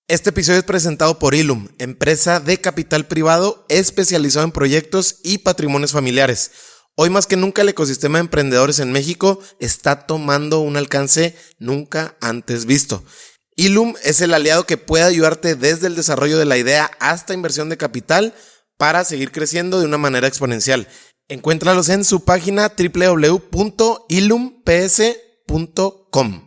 Este episodio es presentado por Illum, empresa de capital privado especializado en proyectos y patrimonios familiares. Hoy más que nunca el ecosistema de emprendedores en México está tomando un alcance nunca antes visto. Illum es el aliado que puede ayudarte desde el desarrollo de la idea hasta inversión de capital para seguir creciendo de una manera exponencial. Encuéntralos en su página www.illumps.com.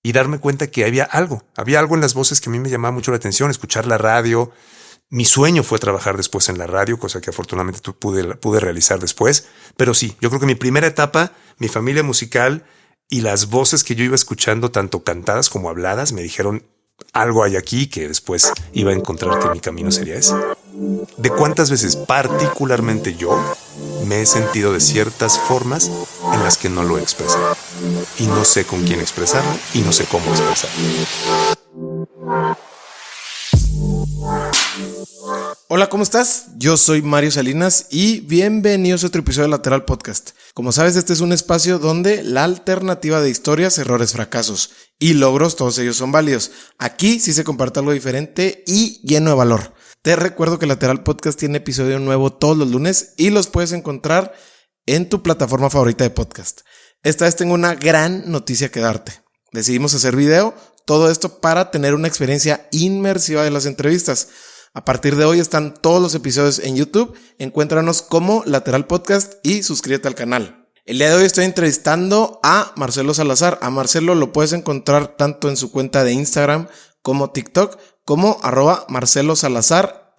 Y darme cuenta que había algo en las voces que a mí me llamaba mucho la atención, escuchar la radio. Mi sueño fue trabajar después en la radio, cosa que afortunadamente pude realizar después. Pero sí, yo creo que mi primera etapa, mi familia musical y las voces que yo iba escuchando, tanto cantadas como habladas, me dijeron algo hay aquí que después iba a encontrar que mi camino sería ese. De cuántas veces particularmente yo me he sentido de ciertas formas en las que no lo he expresado. Y no sé con quién expresarlo y no sé cómo expresarlo. Hola, ¿cómo estás? Yo soy Mario Salinas y bienvenidos a otro episodio de Lateral Podcast. Como sabes, este es un espacio donde la alternativa de historias, errores, fracasos y logros, todos ellos son válidos. Aquí sí se comparte algo diferente y lleno de valor. Te recuerdo que Lateral Podcast tiene episodio nuevo todos los lunes y los puedes encontrar en tu plataforma favorita de podcast. Esta vez tengo una gran noticia que darte. Decidimos hacer video, todo esto para tener una experiencia inmersiva de las entrevistas. A partir de hoy están todos los episodios en YouTube. Encuéntranos como Lateral Podcast y suscríbete al canal. El día de hoy estoy entrevistando a Marcelo Salazar. A Marcelo lo puedes encontrar tanto en su cuenta de Instagram como TikTok como @Marcelo Salazar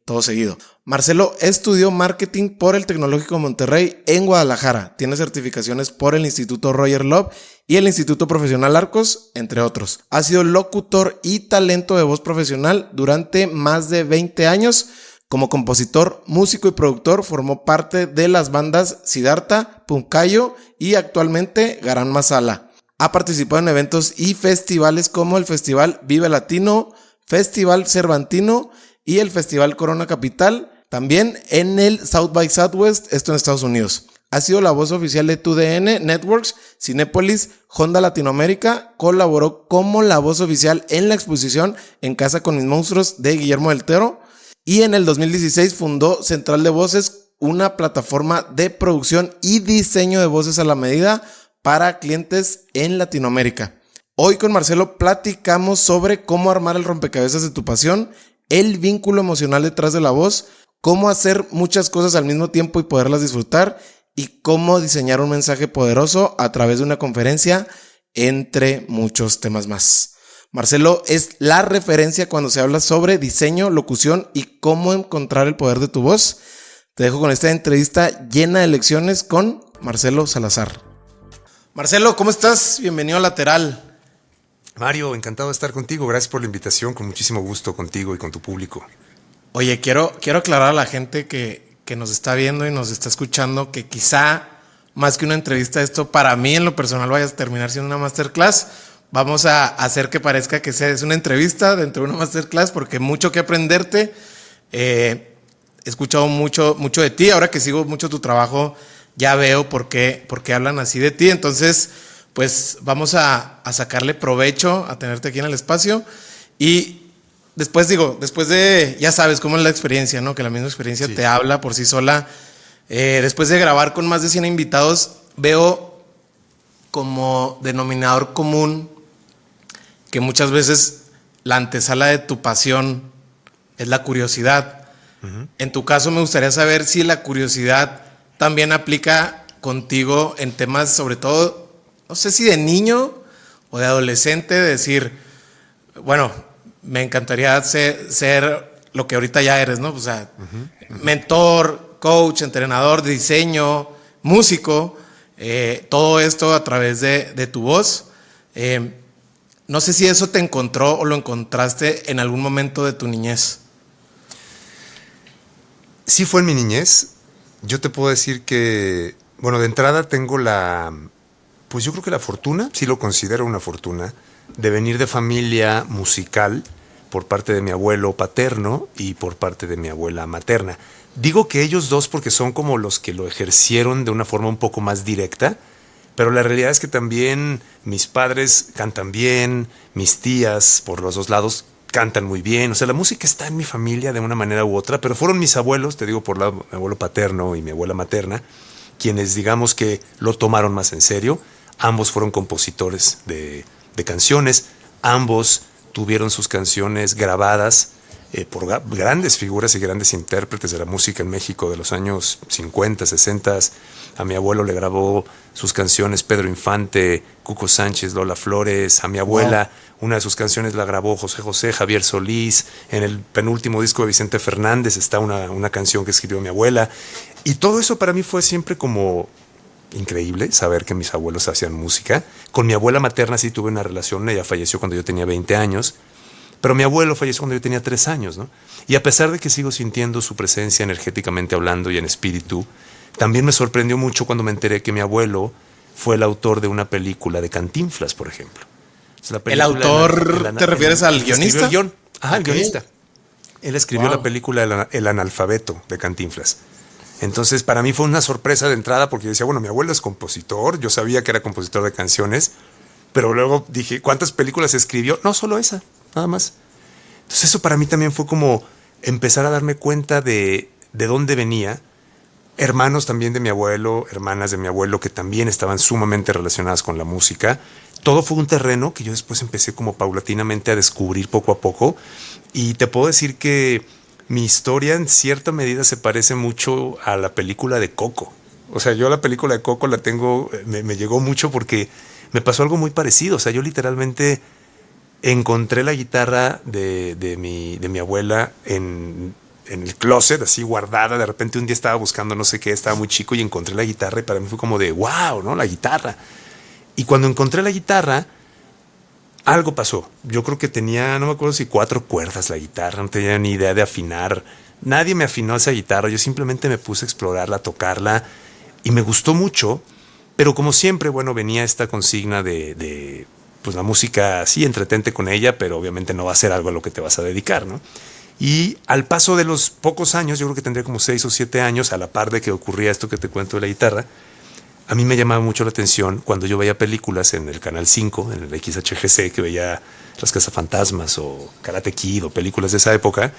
todo seguido. Marcelo estudió marketing por el Tecnológico de Monterrey en Guadalajara. Tiene certificaciones por el Instituto Roger Love y el Instituto Profesional Arcos, entre otros. Ha sido locutor y talento de voz profesional durante más de 20 años. Como compositor, músico y productor, formó parte de las bandas Siddhartha, Puncayo y actualmente Garan Masala. Ha participado en eventos y festivales como el Festival Vive Latino, Festival Cervantino y el Festival Corona Capital, también en el South by Southwest, esto en Estados Unidos. Ha sido la voz oficial de TUDN Networks, Cinépolis, Honda Latinoamérica, colaboró como la voz oficial en la exposición En Casa con mis monstruos de Guillermo del Toro y en el 2016 fundó Central de Voces, una plataforma de producción y diseño de voces a la medida para clientes en Latinoamérica. Hoy con Marcelo platicamos sobre cómo armar el rompecabezas de tu pasión, el vínculo emocional detrás de la voz, cómo hacer muchas cosas al mismo tiempo y poderlas disfrutar y cómo diseñar un mensaje poderoso a través de una conferencia, entre muchos temas más. Marcelo es la referencia cuando se habla sobre diseño, locución y cómo encontrar el poder de tu voz. Te dejo con esta entrevista llena de lecciones con Marcelo Salazar. Marcelo, ¿cómo estás? Bienvenido a Lateral. Mario, encantado de estar contigo. Gracias por la invitación. Con muchísimo gusto contigo y con tu público. Oye, quiero aclarar a la gente que nos está viendo y nos está escuchando que quizá más que una entrevista, esto para mí en lo personal vaya a terminar siendo una masterclass. Vamos a hacer que parezca que es una entrevista dentro de una masterclass porque mucho que aprenderte. He escuchado mucho de ti. Ahora que sigo mucho tu trabajo, ya veo por qué hablan así de ti. Entonces, pues vamos a sacarle provecho a tenerte aquí en el espacio. Y después de, ya sabes cómo es la experiencia, ¿no? Que la misma experiencia sí te habla por sí sola. Después de grabar con más de 100 invitados, veo como denominador común que muchas veces la antesala de tu pasión es la curiosidad. Uh-huh. En tu caso me gustaría saber si la curiosidad también aplica contigo en temas, sobre todo, no sé si de niño o de adolescente, de decir, bueno, me encantaría ser lo que ahorita ya eres, ¿no? O sea, mentor, coach, entrenador de diseño, músico, todo esto a través de tu voz. No sé si eso te encontró o lo encontraste en algún momento de tu niñez. Sí fue en mi niñez. Yo te puedo decir que, bueno, de entrada tengo pues yo creo que la fortuna, sí lo considero una fortuna, de venir de familia musical por parte de mi abuelo paterno y por parte de mi abuela materna. Digo que ellos dos porque son como los que lo ejercieron de una forma un poco más directa, pero la realidad es que también mis padres cantan bien, mis tías por los dos lados cantan muy bien. O sea, la música está en mi familia de una manera u otra, pero fueron mis abuelos, te digo por lado, mi abuelo paterno y mi abuela materna, quienes digamos que lo tomaron más en serio. Ambos fueron compositores de canciones, ambos tuvieron sus canciones grabadas por grandes figuras y grandes intérpretes de la música en México de los años 50, 60. A mi abuelo le grabó sus canciones Pedro Infante, Cuco Sánchez, Lola Flores. A mi abuela, una de sus canciones la grabó José José, Javier Solís. En el penúltimo disco de Vicente Fernández está una canción que escribió mi abuela. Y todo eso para mí fue siempre como increíble, saber que mis abuelos hacían música. Con mi abuela materna sí tuve una relación, ella falleció cuando yo tenía 20 años. Pero mi abuelo falleció cuando yo tenía 3 años, ¿no? Y a pesar de que sigo sintiendo su presencia energéticamente hablando y en espíritu, también me sorprendió mucho cuando me enteré que mi abuelo fue el autor de una película de Cantinflas, por ejemplo. ¿El autor te refieres al guionista? El guión. Ajá, el guionista. Él escribió la película El analfabeto de Cantinflas. Entonces, para mí fue una sorpresa de entrada porque yo decía, bueno, mi abuelo es compositor, yo sabía que era compositor de canciones, pero luego dije, ¿cuántas películas escribió? No, solo esa. Nada más. Entonces eso para mí también fue como empezar a darme cuenta de dónde venía. Hermanos también de mi abuelo, hermanas de mi abuelo que también estaban sumamente relacionadas con la música. Todo fue un terreno que yo después empecé como paulatinamente a descubrir poco a poco. Y te puedo decir que mi historia en cierta medida se parece mucho a la película de Coco. O sea, yo la película de Coco la tengo, me llegó mucho porque me pasó algo muy parecido. O sea, yo literalmente encontré la guitarra de mi abuela en el closet, así guardada. De repente un día estaba buscando no sé qué, estaba muy chico y encontré la guitarra y para mí fue como de wow, ¿no? La guitarra. Y cuando encontré la guitarra, algo pasó. Yo creo que tenía, no me acuerdo si 4 cuerdas la guitarra, no tenía ni idea de afinar. Nadie me afinó esa guitarra, yo simplemente me puse a explorarla, a tocarla y me gustó mucho. Pero como siempre, bueno, venía esta consigna de pues la música, sí, entretente con ella, pero obviamente no va a ser algo a lo que te vas a dedicar, ¿no? Y al paso de los pocos años, yo creo que tendría como 6 o 7 años, a la par de que ocurría esto que te cuento de la guitarra, a mí me llamaba mucho la atención cuando yo veía películas en el Canal 5, en el XHGC, que veía Las Cazafantasmas o Karate Kid o películas de esa época,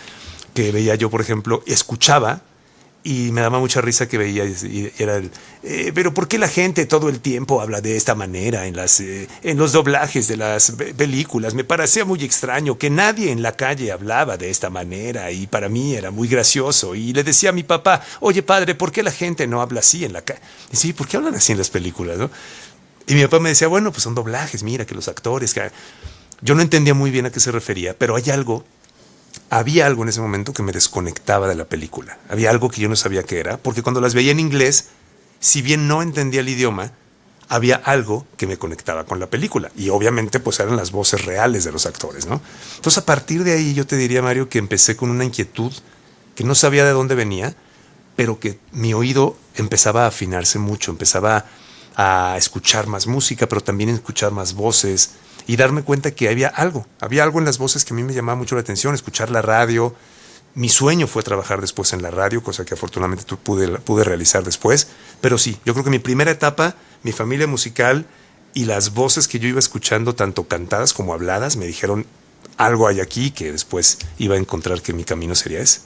que veía yo, por ejemplo, escuchaba y me daba mucha risa que veía y era el pero ¿por qué la gente todo el tiempo habla de esta manera en los doblajes de las películas? Me parecía muy extraño que nadie en la calle hablaba de esta manera y para mí era muy gracioso y le decía a mi papá, oye padre, ¿por qué la gente no habla así en la calle? Y sí, ¿por qué hablan así en las películas, no? Y mi papá me decía, bueno, pues son doblajes, mira que los actores yo no entendía muy bien a qué se refería, pero había algo en ese momento que me desconectaba de la película. Había algo que yo no sabía qué era, porque cuando las veía en inglés, si bien no entendía el idioma, había algo que me conectaba con la película. Y obviamente pues eran las voces reales de los actores, ¿no? Entonces a partir de ahí yo te diría, Mario, que empecé con una inquietud que no sabía de dónde venía, pero que mi oído empezaba a afinarse mucho, empezaba a escuchar más música, pero también a escuchar más voces, y darme cuenta que había algo en las voces que a mí me llamaba mucho la atención, escuchar la radio. Mi sueño fue trabajar después en la radio, cosa que afortunadamente pude realizar después. Pero sí, yo creo que mi primera etapa, mi familia musical y las voces que yo iba escuchando, tanto cantadas como habladas, me dijeron algo hay aquí que después iba a encontrar que mi camino sería ese.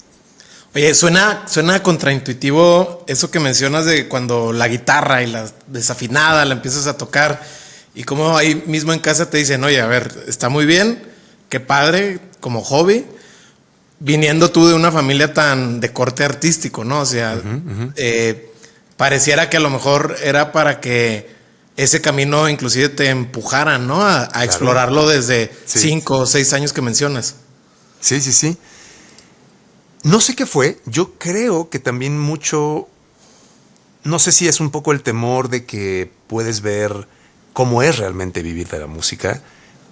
Oye, suena contraintuitivo eso que mencionas de cuando la guitarra y la desafinada la empiezas a tocar. Y como ahí mismo en casa te dicen, oye, a ver, está muy bien, qué padre, como hobby, viniendo tú de una familia tan de corte artístico, ¿no? O sea, pareciera que a lo mejor era para que ese camino inclusive te empujaran, ¿no? A claro, explorarlo desde 5 o 6 años que mencionas. Sí, sí, sí. No sé qué fue, yo creo que también mucho, no sé si es un poco el temor de que puedes ver cómo es realmente vivir de la música,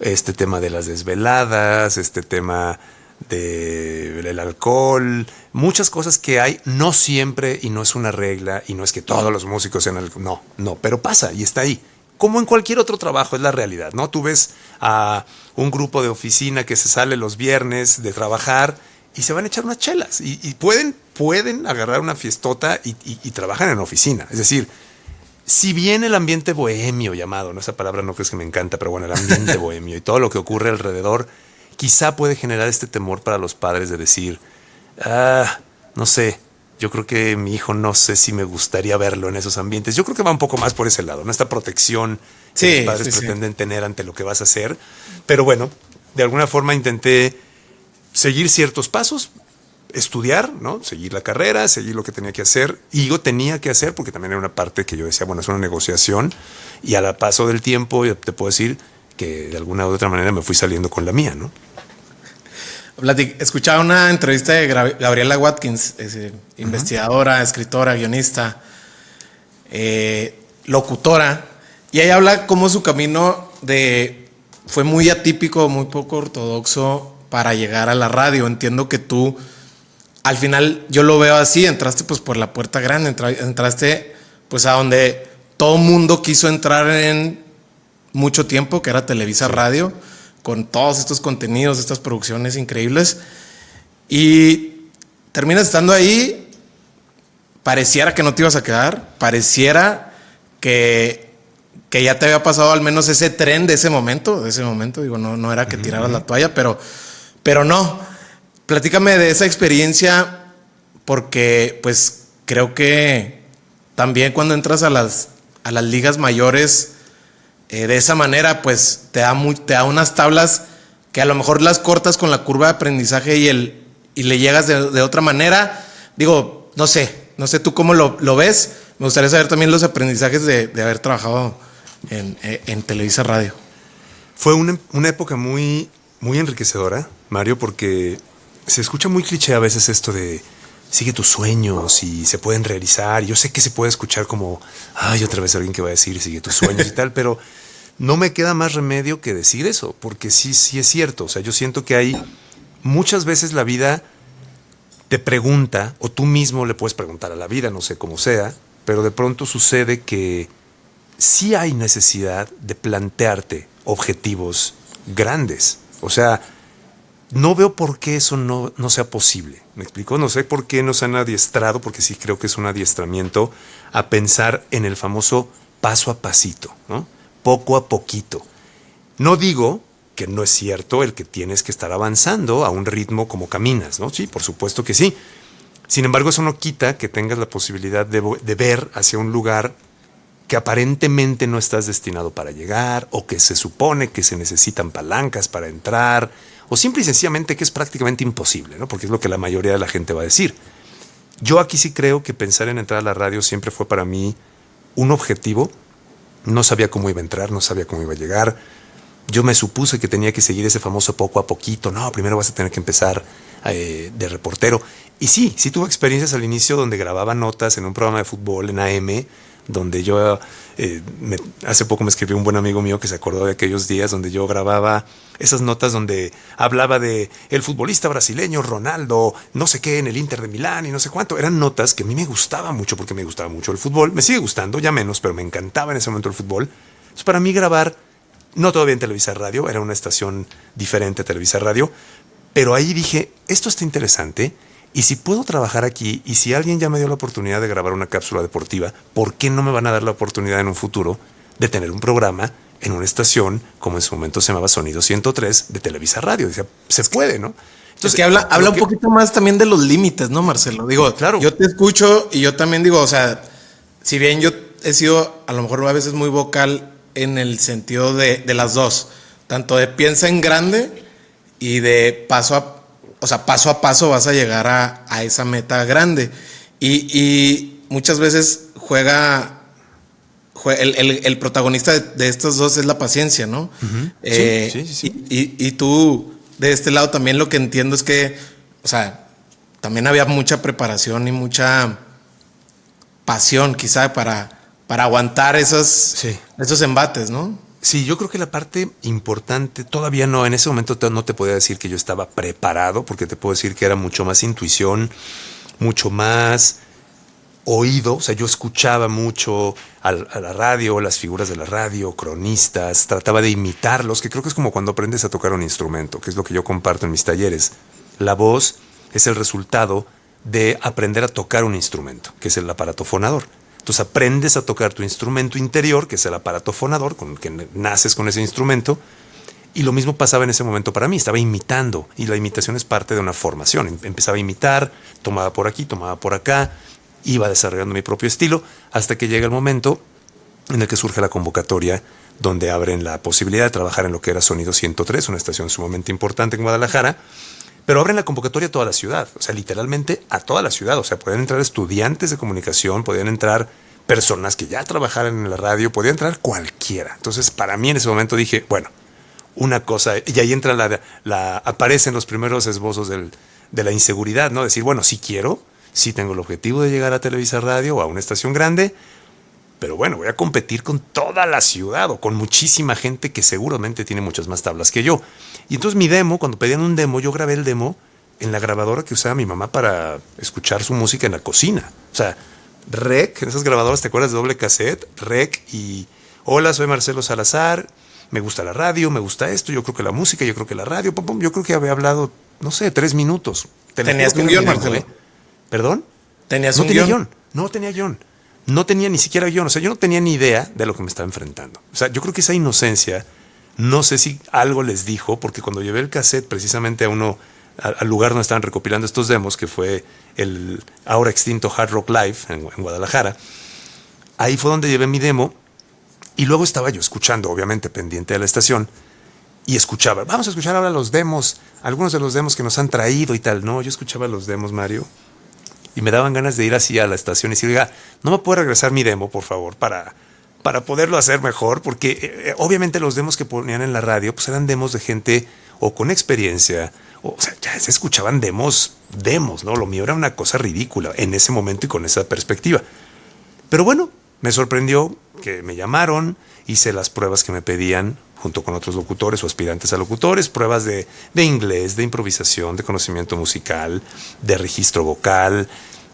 este tema de las desveladas, este tema del alcohol, muchas cosas que hay, no siempre, y no es una regla, y no es que todos los músicos sean no, pero pasa y está ahí. Como en cualquier otro trabajo, es la realidad, ¿no? Tú ves a un grupo de oficina que se sale los viernes de trabajar y se van a echar unas chelas y pueden agarrar una fiestota y trabajan en oficina. Es decir, si bien el ambiente bohemio llamado, ¿no? Esa palabra no crees que me encanta, pero bueno, el ambiente bohemio y todo lo que ocurre alrededor, quizá puede generar este temor para los padres de decir, no sé, yo creo que mi hijo no sé si me gustaría verlo en esos ambientes. Yo creo que va un poco más por ese lado, ¿no? Esta protección que los padres pretenden tener ante lo que vas a hacer. Pero bueno, de alguna forma intenté seguir ciertos pasos, estudiar, ¿no? Seguir la carrera, seguir lo que tenía que hacer. Y yo tenía que hacer, porque también era una parte que yo decía, bueno, es una negociación. Y al paso del tiempo, yo te puedo decir que de alguna u otra manera me fui saliendo con la mía, ¿no? Escuchaba una entrevista de Gabriela Watkins, investigadora, escritora, guionista, locutora, y ella habla cómo su camino fue muy atípico, muy poco ortodoxo para llegar a la radio. Entiendo que tú, al final, yo lo veo así, entraste pues por la puerta grande, entraste pues a donde todo mundo quiso entrar en mucho tiempo, que era Televisa Radio, con todos estos contenidos, estas producciones increíbles, y terminas estando ahí. Pareciera que no te ibas a quedar, pareciera que ya te había pasado al menos ese tren de ese momento, digo, no era que tiraras la toalla, pero no. Platícame de esa experiencia, porque pues creo que también cuando entras a las ligas mayores, de esa manera, pues te da unas tablas que a lo mejor las cortas con la curva de aprendizaje y le llegas de otra manera. Digo, no sé tú cómo lo ves. Me gustaría saber también los aprendizajes de haber trabajado en Televisa Radio. Fue una época muy, muy enriquecedora, Mario, porque se escucha muy cliché a veces esto de sigue tus sueños y se pueden realizar. Yo sé que se puede escuchar como, otra vez alguien que va a decir sigue tus sueños y tal, pero no me queda más remedio que decir eso, porque sí es cierto. O sea, yo siento que hay muchas veces la vida te pregunta, o tú mismo le puedes preguntar a la vida, no sé cómo sea, pero de pronto sucede que sí hay necesidad de plantearte objetivos grandes. O sea, no veo por qué eso no sea posible. ¿Me explico? No sé por qué nos han adiestrado, porque sí creo que es un adiestramiento, a pensar en el famoso paso a pasito, ¿no? Poco a poquito. No digo que no es cierto el que tienes que estar avanzando a un ritmo como caminas, ¿no? Sí, por supuesto que sí. Sin embargo, eso no quita que tengas la posibilidad de ver hacia un lugar que aparentemente no estás destinado para llegar, o que se supone que se necesitan palancas para entrar, o simple y sencillamente que es prácticamente imposible, ¿no? Porque es lo que la mayoría de la gente va a decir. Yo aquí sí creo que pensar en entrar a la radio siempre fue para mí un objetivo. No sabía cómo iba a entrar, no sabía cómo iba a llegar. Yo me supuse que tenía que seguir ese famoso poco a poquito. No, primero vas a tener que empezar de reportero. Y sí tuve experiencias al inicio donde grababa notas en un programa de fútbol en AM, donde yo hace poco me escribió un buen amigo mío que se acordó de aquellos días donde yo grababa esas notas donde hablaba de el futbolista brasileño Ronaldo, no sé qué, en el Inter de Milán y no sé cuánto. Eran notas que a mí me gustaban mucho, porque me gustaba mucho el fútbol. Me sigue gustando, ya menos, pero me encantaba en ese momento el fútbol. Entonces, para mí grabar, no todavía en Televisa Radio, era una estación diferente a Televisa Radio, pero ahí dije, esto está interesante. Y si puedo trabajar aquí, y si alguien ya me dio la oportunidad de grabar una cápsula deportiva, ¿por qué no me van a dar la oportunidad en un futuro de tener un programa en una estación, como en su momento se llamaba Sonido 103, de Televisa Radio? Decía, se puede, ¿no? Entonces, que habla un poquito más también de los límites, ¿no, Marcelo? Digo, claro, yo te escucho y yo también digo, o sea, si bien yo he sido a lo mejor a veces muy vocal en el sentido de las dos, tanto de piensa en grande y de paso a paso vas a llegar a esa meta grande. Y muchas veces juega el protagonista de estos dos es la paciencia, ¿no? Uh-huh. Sí. Y tú, de este lado, también lo que entiendo es que, o sea, también había mucha preparación y mucha pasión, quizá, para aguantar esos embates, ¿no? Sí, yo creo que la parte importante, todavía no, en ese momento no te podía decir que yo estaba preparado, porque te puedo decir que era mucho más intuición, mucho más oído. O sea, yo escuchaba mucho a la radio, las figuras de la radio, cronistas, trataba de imitarlos, que creo que es como cuando aprendes a tocar un instrumento, que es lo que yo comparto en mis talleres. La voz es el resultado de aprender a tocar un instrumento, que es el aparato fonador. Entonces aprendes a tocar tu instrumento interior, que es el aparato fonador, con el que naces con ese instrumento, Y lo mismo pasaba en ese momento para mí, estaba imitando y la imitación es parte de una formación. Empezaba a imitar, tomaba por aquí, tomaba por acá, iba desarrollando mi propio estilo hasta que llega el momento en el que surge la convocatoria donde abren la posibilidad de trabajar en lo que era Sonido 103, una estación sumamente importante en Guadalajara, pero abren la convocatoria a toda la ciudad, o sea, literalmente a toda la ciudad, o sea, podían entrar estudiantes de comunicación, podían entrar personas que ya trabajaran en la radio, podía entrar cualquiera. Entonces, para mí en ese momento dije, bueno, una cosa, y ahí entra aparecen los primeros esbozos de la inseguridad, ¿no? Decir, bueno, sí quiero, sí tengo el objetivo de llegar a Televisa Radio o a una estación grande, pero bueno, voy a competir con toda la ciudad o con muchísima gente que seguramente tiene muchas más tablas que yo. Y entonces mi demo, cuando pedían un demo, yo grabé el demo en la grabadora que usaba mi mamá para escuchar su música en la cocina. O sea, rec, en esas grabadoras, ¿te acuerdas de doble cassette? Rec y hola, soy Marcelo Salazar, me gusta la radio, me gusta esto, yo creo que la música, yo creo que la radio, pum, pum, yo creo que había hablado, no sé, 3 minutos. ¿Tenías un guión, Marcelo? ¿Perdón? ¿Tenías un guión? No tenía guión. No tenía ni siquiera guión. O sea, yo no tenía ni idea de lo que me estaba enfrentando. O sea, yo creo que esa inocencia, no sé si algo les dijo, porque cuando llevé el cassette precisamente al lugar donde estaban recopilando estos demos, que fue el ahora extinto Hard Rock Live en Guadalajara, ahí fue donde llevé mi demo y luego estaba yo escuchando, obviamente pendiente de la estación, y escuchaba, vamos a escuchar ahora los demos, algunos de los demos que nos han traído y tal. No, yo escuchaba los demos, Mario, y me daban ganas de ir así a la estación y decir, oiga, ¿no me puede regresar mi demo, por favor, para poderlo hacer mejor? Porque obviamente los demos que ponían en la radio pues eran demos de gente o con experiencia, o sea, ya se escuchaban demos, ¿no? Lo mío era una cosa ridícula en ese momento y con esa perspectiva. Pero bueno, me sorprendió que me llamaron, hice las pruebas que me pedían junto con otros locutores o aspirantes a locutores, pruebas de inglés, de improvisación, de conocimiento musical, de registro vocal.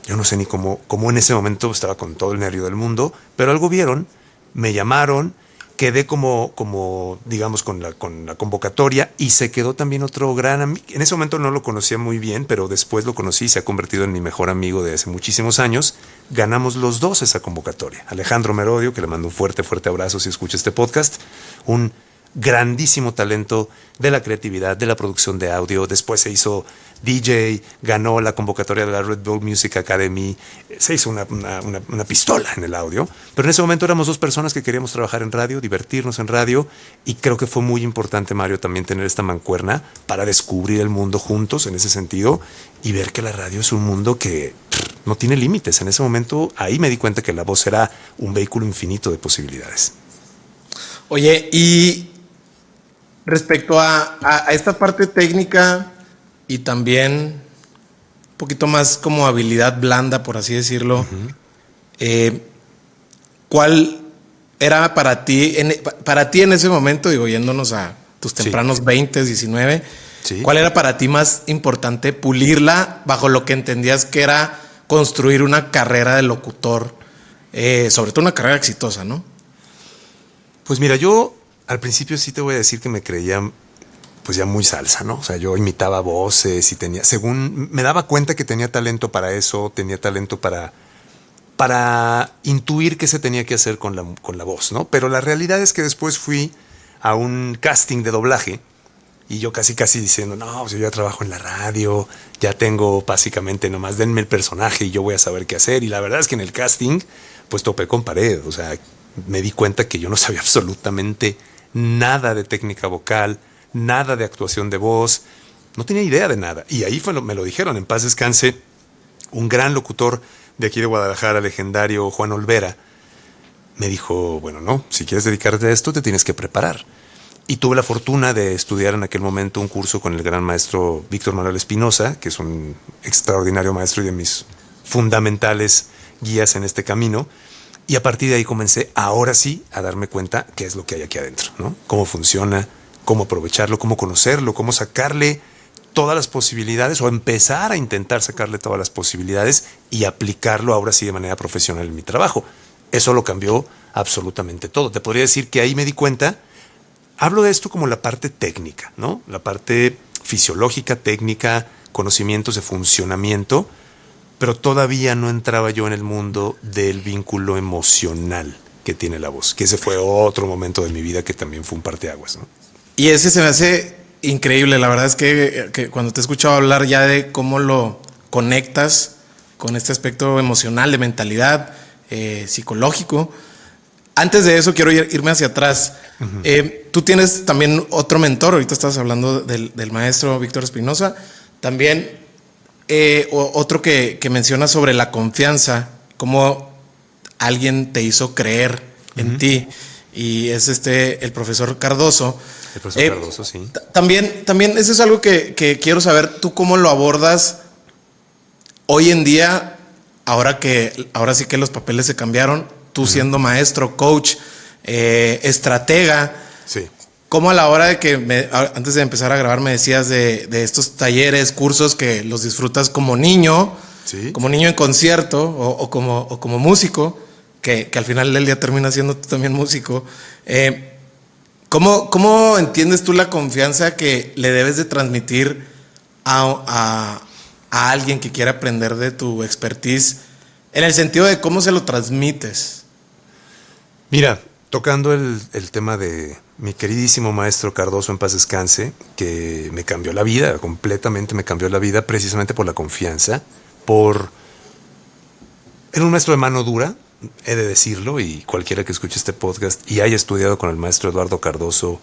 Yo no sé ni cómo en ese momento estaba con todo el nervio del mundo, pero algo vieron, me llamaron, quedé como digamos, con la convocatoria y se quedó también otro gran amigo. En ese momento no lo conocía muy bien, pero después lo conocí y se ha convertido en mi mejor amigo de hace muchísimos años. Ganamos los dos esa convocatoria. Alejandro Merodio, que le mando un fuerte abrazo si escucha este podcast, un grandísimo talento de la creatividad, de la producción de audio. Después se hizo DJ, ganó la convocatoria de la Red Bull Music Academy, se hizo una pistola en el audio. Pero en ese momento éramos dos personas que queríamos trabajar en radio, divertirnos en radio, y creo que fue muy importante, Mario, también tener esta mancuerna para descubrir el mundo juntos en ese sentido y ver que la radio es un mundo que no tiene límites. En ese momento ahí me di cuenta que la voz era un vehículo infinito de posibilidades. Oye, y respecto a esta parte técnica y también un poquito más como habilidad blanda, por así decirlo, ¿cuál era para ti en ese momento, digo, yéndonos a tus tempranos 20, 19, sí, cuál era para ti más importante pulirla bajo lo que entendías que era construir una carrera de locutor, sobre todo una carrera exitosa, ¿no? Pues mira, yo al principio sí te voy a decir que me creía pues ya muy salsa, ¿no? O sea, yo imitaba voces y según me daba cuenta que tenía talento para eso, tenía talento para intuir qué se tenía que hacer con la voz, ¿no? Pero la realidad es que después fui a un casting de doblaje y yo casi diciendo, no, pues yo ya trabajo en la radio, ya tengo básicamente nomás denme el personaje y yo voy a saber qué hacer. Y la verdad es que en el casting pues topé con pared, o sea, me di cuenta que yo no sabía absolutamente nada de técnica vocal, nada de actuación de voz, no tenía idea de nada. Y ahí me lo dijeron, en paz descanse, un gran locutor de aquí de Guadalajara, legendario Juan Olvera, me dijo, bueno, no, si quieres dedicarte a esto te tienes que preparar. Y tuve la fortuna de estudiar en aquel momento un curso con el gran maestro Víctor Manuel Espinosa, que es un extraordinario maestro y de mis fundamentales guías en este camino. Y a partir de ahí comencé, ahora sí, a darme cuenta qué es lo que hay aquí adentro, ¿no? Cómo funciona, cómo aprovecharlo, cómo conocerlo, cómo sacarle todas las posibilidades o empezar a intentar sacarle todas las posibilidades y aplicarlo ahora sí de manera profesional en mi trabajo. Eso lo cambió absolutamente todo. Te podría decir que ahí me di cuenta, hablo de esto como la parte técnica, ¿no? La parte fisiológica, técnica, conocimientos de funcionamiento, pero todavía no entraba yo en el mundo del vínculo emocional que tiene la voz, que ese fue otro momento de mi vida que también fue un parteaguas, ¿no? Y ese se me hace increíble. La verdad es que cuando te he escuchado hablar ya de cómo lo conectas con este aspecto emocional, de mentalidad, psicológico. Antes de eso quiero irme hacia atrás. Uh-huh. Tú tienes también otro mentor. Ahorita estás hablando del maestro Víctor Espinosa. También otro que menciona sobre la confianza, cómo alguien te hizo creer en ti. Y es el profesor Cardoso. El profesor Cardoso, sí. También eso es algo que quiero saber. ¿Tú cómo lo abordas hoy en día? Ahora sí que los papeles se cambiaron. Tú siendo maestro, coach, estratega. Sí. ¿Cómo a la hora de que antes de empezar a grabar me decías de estos talleres, cursos que los disfrutas como niño, ¿sí? Como niño en concierto o como músico, que al final del día termina siendo tú también músico? ¿Cómo entiendes tú la confianza que le debes de transmitir a alguien que quiera aprender de tu expertise, en el sentido de cómo se lo transmites? Mira, tocando el tema de mi queridísimo maestro Cardoso, en paz descanse, que me cambió la vida, completamente me cambió la vida, precisamente por la confianza, Era un maestro de mano dura, he de decirlo, y cualquiera que escuche este podcast y haya estudiado con el maestro Eduardo Cardoso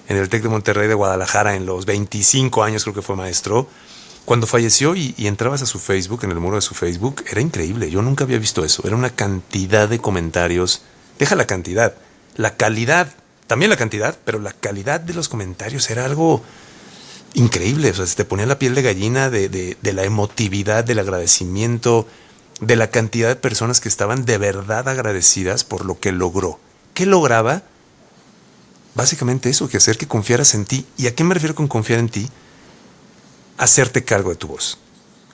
en el TEC de Monterrey de Guadalajara en los 25 años creo que fue maestro, cuando falleció y entrabas a su Facebook, en el muro de su Facebook, era increíble, yo nunca había visto eso, era una cantidad de comentarios, deja la cantidad, la calidad, también la cantidad, pero la calidad de los comentarios era algo increíble, o sea, se te ponía la piel de gallina de la emotividad, del agradecimiento, de la cantidad de personas que estaban de verdad agradecidas por lo que logró. ¿Qué lograba? Básicamente eso, que hacer que confiaras en ti. ¿Y a qué me refiero con confiar en ti? Hacerte cargo de tu voz.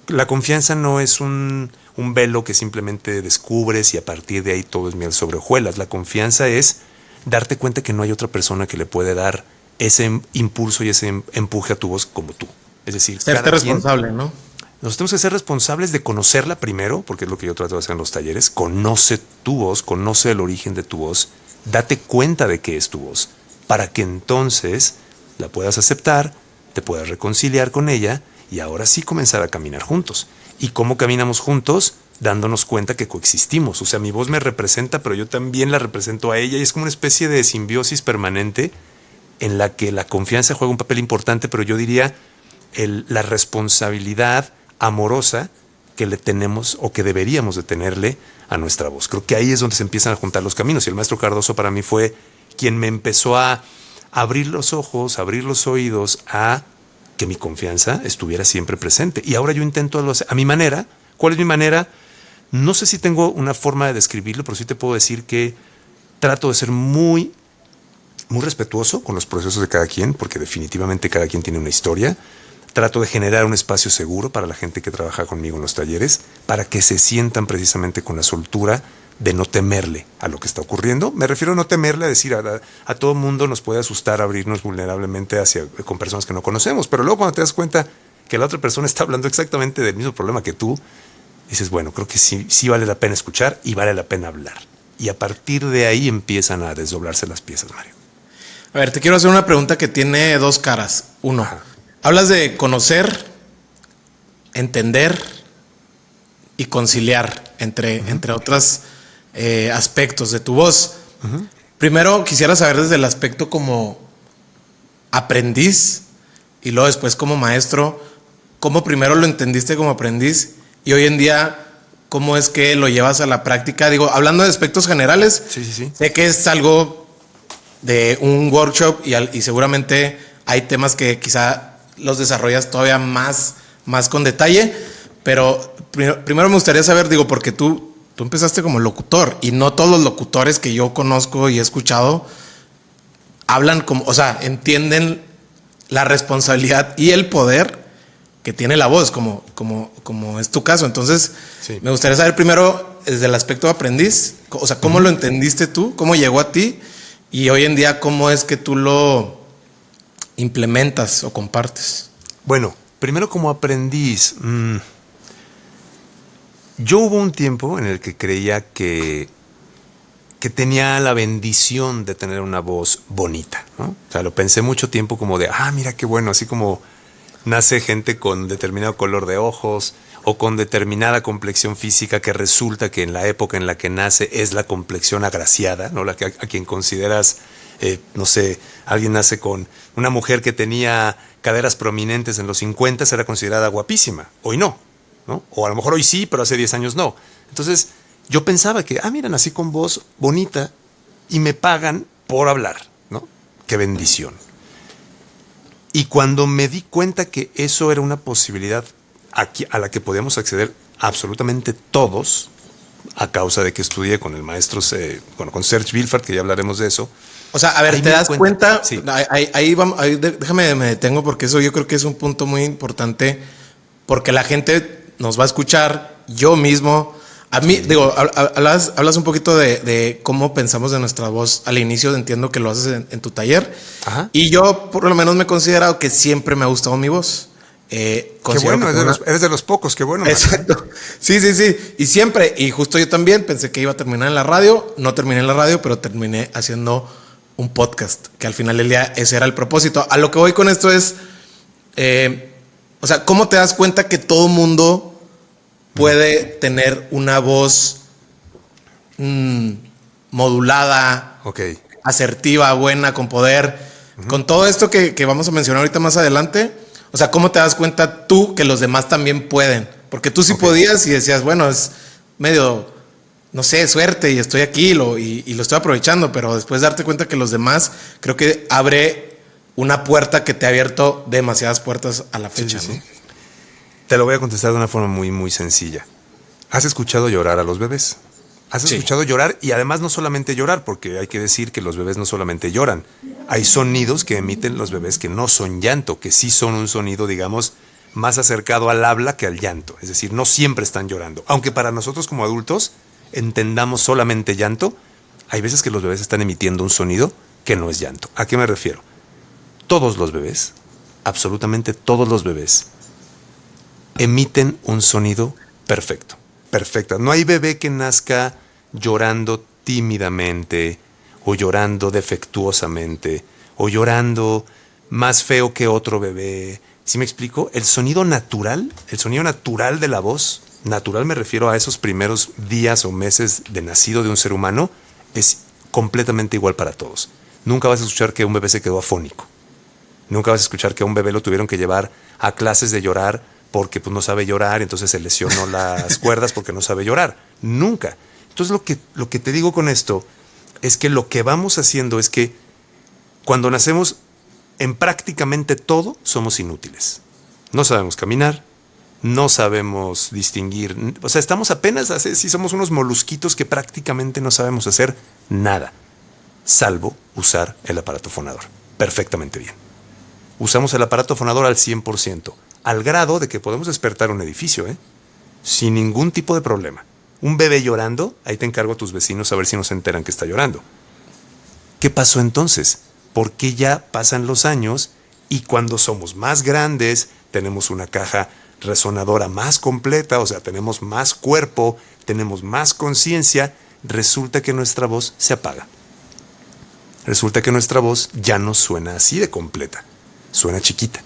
La confianza no es un velo que simplemente descubres y a partir de ahí todo es miel sobre hojuelas. La confianza es darte cuenta que no hay otra persona que le puede dar ese impulso y ese empuje a tu voz como tú. Es decir, serte responsable, ¿no? Nos tenemos que ser responsables de conocerla primero, porque es lo que yo trato de hacer en los talleres. Conoce tu voz, conoce el origen de tu voz, date cuenta de qué es tu voz, para que entonces la puedas aceptar, te puedas reconciliar con ella y ahora sí comenzar a caminar juntos. ¿Y cómo caminamos juntos? Dándonos cuenta que coexistimos. O sea, mi voz me representa, pero yo también la represento a ella y es como una especie de simbiosis permanente en la que la confianza juega un papel importante, pero yo diría la responsabilidad amorosa que le tenemos o que deberíamos de tenerle a nuestra voz. Creo que ahí es donde se empiezan a juntar los caminos y el maestro Cardoso para mí fue quien me empezó a abrir los ojos, abrir los oídos a que mi confianza estuviera siempre presente. Y ahora yo intento a mi manera. ¿Cuál es mi manera? No sé si tengo una forma de describirlo, pero sí te puedo decir que trato de ser muy respetuoso con los procesos de cada quien, porque definitivamente cada quien tiene una historia. Trato de generar un espacio seguro para la gente que trabaja conmigo en los talleres, para que se sientan precisamente con la soltura de no temerle a lo que está ocurriendo. Me refiero a no temerle a decir a todo mundo nos puede asustar abrirnos vulnerablemente con personas que no conocemos, pero luego cuando te das cuenta que la otra persona está hablando exactamente del mismo problema que tú, dices, bueno, creo que sí vale la pena escuchar y vale la pena hablar. Y a partir de ahí empiezan a desdoblarse las piezas, Mario. A ver, te quiero hacer una pregunta que tiene dos caras. Uno, hablas de conocer, entender y conciliar, entre otros aspectos de tu voz. Primero quisiera saber desde el aspecto como aprendiz y luego después como maestro, ¿cómo primero lo entendiste como aprendiz y hoy en día cómo es que lo llevas a la práctica? Digo, hablando de aspectos generales, sí. Sé que es algo de un workshop y seguramente hay temas que quizá los desarrollas todavía más con detalle, pero primero me gustaría saber, digo, porque tú empezaste como locutor y no todos los locutores que yo conozco y he escuchado hablan como, o sea, entienden la responsabilidad y el poder que tiene la voz, como es tu caso. Entonces, sí, me gustaría saber primero desde el aspecto de aprendiz, o sea, cómo lo entendiste tú, cómo llegó a ti y hoy en día cómo es que tú lo implementas o compartes. Bueno, primero como aprendiz, yo hubo un tiempo en el que creía que que tenía la bendición de tener una voz bonita, ¿no? O sea, lo pensé mucho tiempo como de, mira qué bueno, así como nace gente con determinado color de ojos o con determinada complexión física que resulta que en la época en la que nace es la complexión agraciada, ¿no? La que a quien consideras, no sé, alguien nace con una mujer que tenía caderas prominentes en los 50 era considerada guapísima. Hoy no, ¿no? O a lo mejor hoy sí, pero hace 10 años no. Entonces yo pensaba que, mira, nací con voz bonita y me pagan por hablar, ¿no? Qué bendición. Y cuando me di cuenta que eso era una posibilidad a la que podíamos acceder absolutamente todos, a causa de que estudié con el maestro, con Serge Wilfart, que ya hablaremos de eso. O sea, a ver, ¿te das cuenta? Sí. Ahí vamos, déjame, me detengo porque eso yo creo que es un punto muy importante, porque la gente nos va a escuchar, yo mismo. A mí, digo, hablas un poquito de cómo pensamos de nuestra voz al inicio, entiendo que lo haces en tu taller. Ajá. Y yo por lo menos me he considerado que siempre me ha gustado mi voz. Qué bueno, eres de los pocos, qué bueno. Exacto. Sí. Y siempre, y justo yo también pensé que iba a terminar en la radio, no terminé en la radio, pero terminé haciendo un podcast, que al final del día ese era el propósito. A lo que voy con esto es, o sea, ¿cómo te das cuenta que todo mundo puede tener una voz modulada, asertiva, buena, con poder, con todo esto que vamos a mencionar ahorita más adelante? O sea, ¿cómo te das cuenta tú que los demás también pueden? Porque tú sí podías y decías, bueno, es medio, no sé, suerte y estoy aquí y lo estoy aprovechando, pero después de darte cuenta que los demás, creo que abre una puerta que te ha abierto demasiadas puertas a la fecha, sí. ¿no? Te lo voy a contestar de una forma muy, muy sencilla. ¿Has escuchado llorar a los bebés? ¿Has escuchado llorar? Y además no solamente llorar, porque hay que decir que los bebés no solamente lloran. Hay sonidos que emiten los bebés que no son llanto, que sí son un sonido, digamos, más acercado al habla que al llanto. Es decir, no siempre están llorando. Aunque para nosotros como adultos entendamos solamente llanto, hay veces que los bebés están emitiendo un sonido que no es llanto. ¿A qué me refiero? Todos los bebés, absolutamente todos los bebés, emiten un sonido perfecto. Perfecta. No hay bebé que nazca llorando tímidamente o llorando defectuosamente o llorando más feo que otro bebé. ¿Sí me explico? El sonido natural de la voz, natural me refiero a esos primeros días o meses de nacido de un ser humano, es completamente igual para todos. Nunca vas a escuchar que un bebé se quedó afónico. Nunca vas a escuchar que a un bebé lo tuvieron que llevar a clases de llorar porque pues, no sabe llorar, entonces se lesionó las cuerdas porque no sabe llorar. Nunca. Entonces lo que te digo con esto es que lo que vamos haciendo es que cuando nacemos en prácticamente todo somos inútiles. No sabemos caminar, no sabemos distinguir, o sea, estamos apenas, sí somos unos molusquitos que prácticamente no sabemos hacer nada, salvo usar el aparato fonador. Perfectamente bien. Usamos el aparato fonador al 100%. Al grado de que podemos despertar un edificio, sin ningún tipo de problema. Un bebé llorando, ahí te encargo a tus vecinos a ver si no se enteran que está llorando. ¿Qué pasó entonces? ¿Por qué ya pasan los años y cuando somos más grandes, tenemos una caja resonadora más completa, o sea, tenemos más cuerpo, tenemos más conciencia, resulta que nuestra voz se apaga? Resulta que nuestra voz ya no suena así de completa, suena chiquita.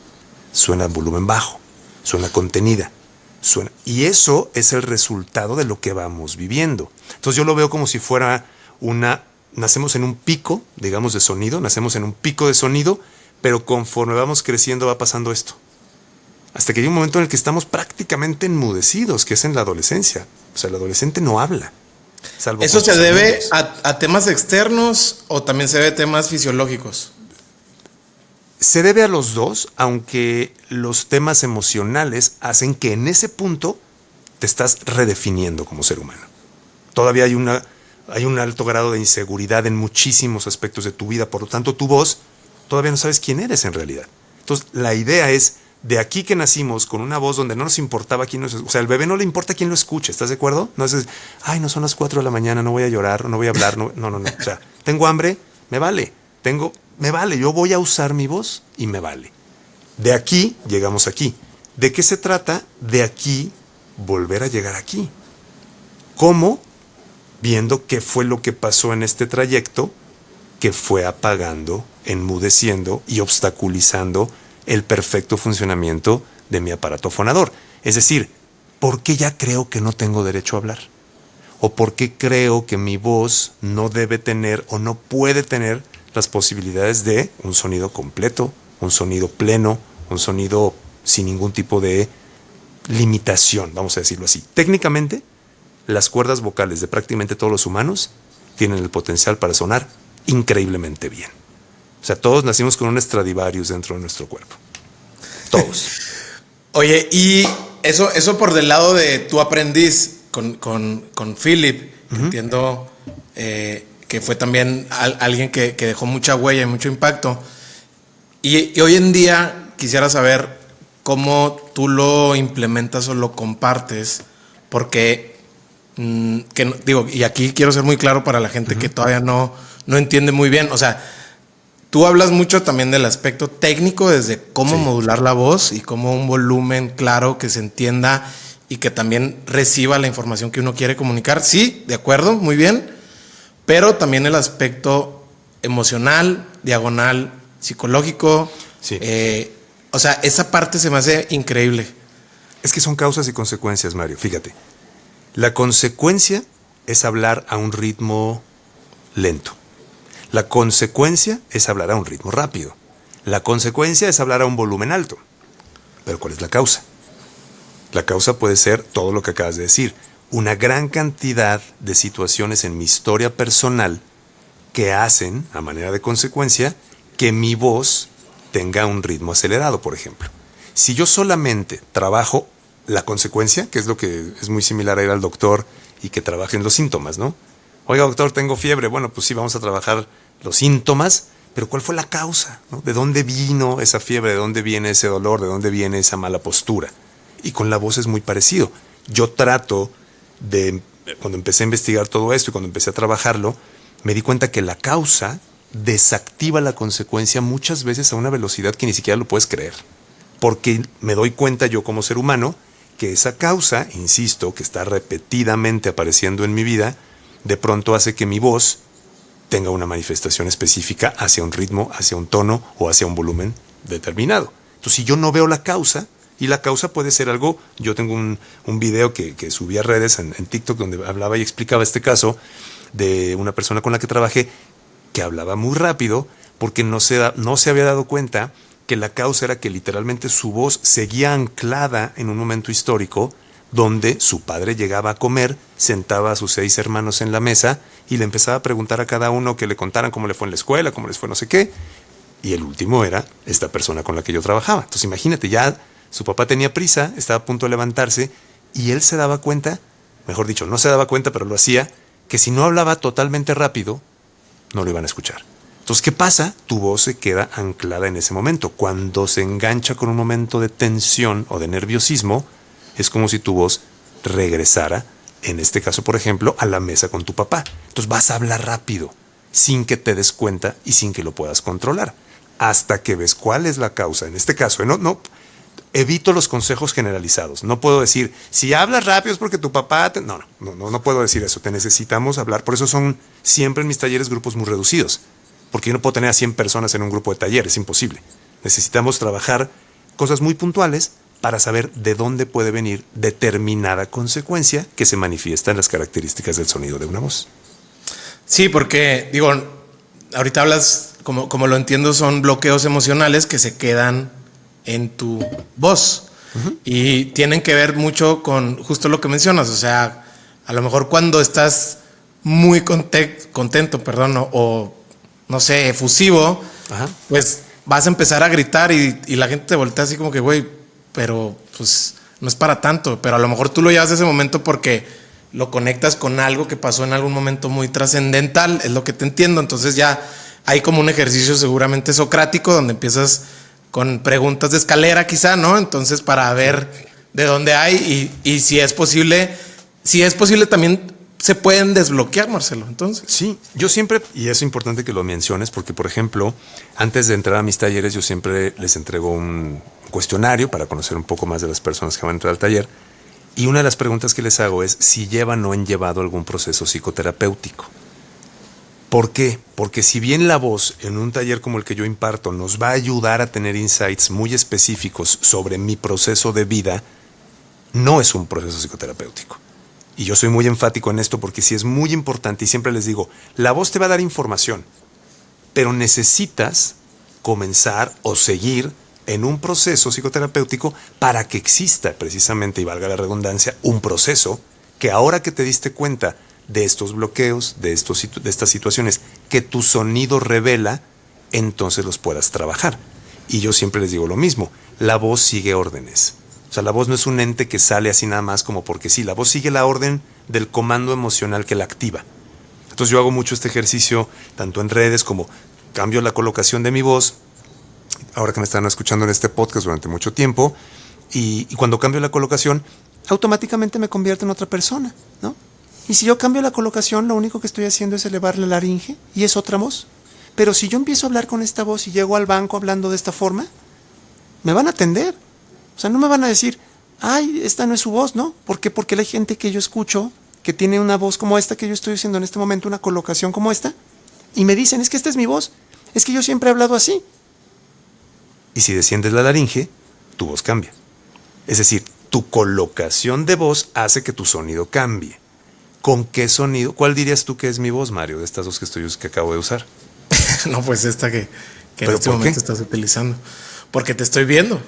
Suena en volumen bajo, suena contenida, y eso es el resultado de lo que vamos viviendo. Entonces yo lo veo como si fuera nacemos en un pico, digamos, de sonido, pero conforme vamos creciendo va pasando esto. Hasta que hay un momento en el que estamos prácticamente enmudecidos, que es en la adolescencia. O sea, el adolescente no habla. ¿Eso se debe a temas externos o también se debe a temas fisiológicos? Se debe a los dos, aunque los temas emocionales hacen que en ese punto te estás redefiniendo como ser humano. Todavía hay un alto grado de inseguridad en muchísimos aspectos de tu vida, por lo tanto tu voz todavía no sabes quién eres en realidad. Entonces la idea es, de aquí que nacimos con una voz donde no nos importaba quién nos escucha, o sea, al bebé no le importa quién lo escuche, ¿estás de acuerdo? No es, no son las 4 de la mañana, no voy a llorar, no voy a hablar, no. O sea, tengo hambre, me vale, yo voy a usar mi voz y me vale. De aquí llegamos aquí. ¿De qué se trata? De aquí volver a llegar aquí. ¿Cómo? viendo qué fue lo que pasó en este trayecto que fue apagando, enmudeciendo y obstaculizando el perfecto funcionamiento de mi aparato fonador. Es decir, ¿por qué ya creo que no tengo derecho a hablar? ¿O por qué creo que mi voz no debe tener o no puede tener las posibilidades de un sonido completo, un sonido pleno, un sonido sin ningún tipo de limitación, vamos a decirlo así? Técnicamente, las cuerdas vocales de prácticamente todos los humanos tienen el potencial para sonar increíblemente bien. O sea, todos nacimos con un Stradivarius dentro de nuestro cuerpo. Todos. Oye, y eso por del lado de tu aprendiz con Philip, que entiendo que fue también alguien que dejó mucha huella y mucho impacto. Y hoy en día quisiera saber cómo tú lo implementas o lo compartes, porque digo, y aquí quiero ser muy claro para la gente que todavía no entiende muy bien. O sea, tú hablas mucho también del aspecto técnico, desde cómo modular la voz y cómo un volumen claro que se entienda y que también reciba la información que uno quiere comunicar. Sí, de acuerdo, muy bien. Pero también el aspecto emocional, diagonal, psicológico. Sí. O sea, esa parte se me hace increíble. Es que son causas y consecuencias, Mario. Fíjate, la consecuencia es hablar a un ritmo lento. La consecuencia es hablar a un ritmo rápido. La consecuencia es hablar a un volumen alto. Pero ¿cuál es la causa? La causa puede ser todo lo que acabas de decir. Una gran cantidad de situaciones en mi historia personal que hacen, a manera de consecuencia, que mi voz tenga un ritmo acelerado, por ejemplo. Si yo solamente trabajo la consecuencia, que es lo que es muy similar a ir al doctor y que trabajen los síntomas, ¿no? Oiga, doctor, tengo fiebre. Bueno, pues sí, vamos a trabajar los síntomas, pero ¿cuál fue la causa, ¿no? ¿De dónde vino esa fiebre? ¿De dónde viene ese dolor? ¿De dónde viene esa mala postura? Y con la voz es muy parecido. Yo trato de, cuando empecé a investigar todo esto y cuando empecé a trabajarlo, me di cuenta que la causa desactiva la consecuencia muchas veces a una velocidad que ni siquiera lo puedes creer. Porque me doy cuenta yo como ser humano que esa causa, insisto, que está repetidamente apareciendo en mi vida, de pronto hace que mi voz tenga una manifestación específica hacia un ritmo, hacia un tono o hacia un volumen determinado. Entonces, si yo no veo la causa, y la causa puede ser algo, yo tengo un video que subí a redes en TikTok donde hablaba y explicaba este caso de una persona con la que trabajé que hablaba muy rápido porque no se había dado cuenta que la causa era que literalmente su voz seguía anclada en un momento histórico donde su padre llegaba a comer, sentaba a sus 6 hermanos en la mesa y le empezaba a preguntar a cada uno que le contaran cómo le fue en la escuela, cómo les fue no sé qué. Y el último era esta persona con la que yo trabajaba. Entonces imagínate, ya su papá tenía prisa, estaba a punto de levantarse y él se daba cuenta, mejor dicho, no se daba cuenta, pero lo hacía, que si no hablaba totalmente rápido, no lo iban a escuchar. Entonces, ¿qué pasa? Tu voz se queda anclada en ese momento. Cuando se engancha con un momento de tensión o de nerviosismo, es como si tu voz regresara, en este caso, por ejemplo, a la mesa con tu papá. Entonces vas a hablar rápido, sin que te des cuenta y sin que lo puedas controlar, hasta que ves cuál es la causa. En este caso, no evito los consejos generalizados. No puedo decir, si hablas rápido es porque tu papá... No puedo decir eso. Te necesitamos hablar. Por eso son siempre en mis talleres grupos muy reducidos. Porque yo no puedo tener a 100 personas en un grupo de taller, es imposible. Necesitamos trabajar cosas muy puntuales para saber de dónde puede venir determinada consecuencia que se manifiesta en las características del sonido de una voz. Sí, porque, digo, ahorita hablas, como lo entiendo, son bloqueos emocionales que se quedan en tu voz. Uh-huh. Y tienen que ver mucho con justo lo que mencionas. O sea, a lo mejor cuando estás muy contento, o no sé, efusivo, ajá, pues vas a empezar a gritar y la gente te voltea así como que, güey, pero pues no es para tanto. Pero a lo mejor tú lo llevas a ese momento porque lo conectas con algo que pasó en algún momento muy trascendental, es lo que te entiendo. Entonces ya hay como un ejercicio seguramente socrático donde empiezas con preguntas de escalera quizá, ¿no? Entonces para ver de dónde hay y si es posible también se pueden desbloquear, Marcelo. Entonces, sí, yo siempre, y es importante que lo menciones, porque, por ejemplo, antes de entrar a mis talleres, yo siempre les entrego un cuestionario para conocer un poco más de las personas que van a entrar al taller. Y una de las preguntas que les hago es si llevan o han llevado algún proceso psicoterapéutico. ¿Por qué? Porque si bien la voz en un taller como el que yo imparto nos va a ayudar a tener insights muy específicos sobre mi proceso de vida, no es un proceso psicoterapéutico. Y yo soy muy enfático en esto porque sí es muy importante y siempre les digo, la voz te va a dar información, pero necesitas comenzar o seguir en un proceso psicoterapéutico para que exista precisamente, y valga la redundancia, un proceso que ahora que te diste cuenta de estos bloqueos, de estas situaciones que tu sonido revela, entonces los puedas trabajar. Y yo siempre les digo lo mismo, la voz sigue órdenes. O sea, la voz no es un ente que sale así nada más como porque sí, la voz sigue la orden del comando emocional que la activa. Entonces yo hago mucho este ejercicio, tanto en redes como cambio la colocación de mi voz, ahora que me están escuchando en este podcast durante mucho tiempo, y cuando cambio la colocación, automáticamente me convierto en otra persona, ¿no? Y si yo cambio la colocación, lo único que estoy haciendo es elevar la laringe y es otra voz. Pero si yo empiezo a hablar con esta voz y llego al banco hablando de esta forma, me van a atender. O sea, no me van a decir, ay, esta no es su voz, ¿no? ¿Por qué? Porque hay gente que yo escucho que tiene una voz como esta que yo estoy haciendo en este momento, una colocación como esta, y me dicen, es que esta es mi voz, es que yo siempre he hablado así. Y si desciendes la laringe, tu voz cambia. Es decir, tu colocación de voz hace que tu sonido cambie. ¿Con qué sonido? ¿Cuál dirías tú que es mi voz, Mario, de estas dos que acabo de usar? No, pues esta que en este momento estás utilizando. Porque te estoy viendo.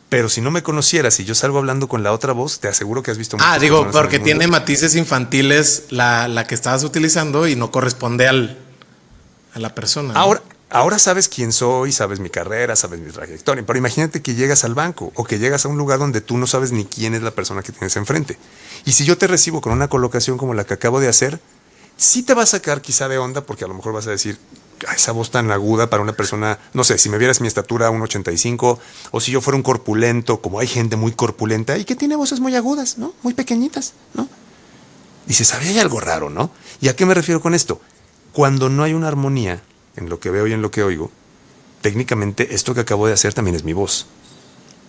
Pero si no me conocieras y yo salgo hablando con la otra voz, te aseguro que has visto muchas digo, porque tiene matices infantiles la que estabas utilizando y no corresponde a la persona, ¿no? Ahora sabes quién soy, sabes mi carrera, sabes mi trayectoria, pero imagínate que llegas al banco o que llegas a un lugar donde tú no sabes ni quién es la persona que tienes enfrente. Y si yo te recibo con una colocación como la que acabo de hacer, sí te va a sacar quizá de onda porque a lo mejor vas a decir, esa voz tan aguda para una persona, no sé, si me vieras mi estatura 1.85 o si yo fuera un corpulento, como hay gente muy corpulenta y que tiene voces muy agudas, ¿no? Muy pequeñitas, ¿no? Dices, hay algo raro, ¿no? ¿Y a qué me refiero con esto? Cuando no hay una armonía en lo que veo y en lo que oigo, técnicamente esto que acabo de hacer también es mi voz.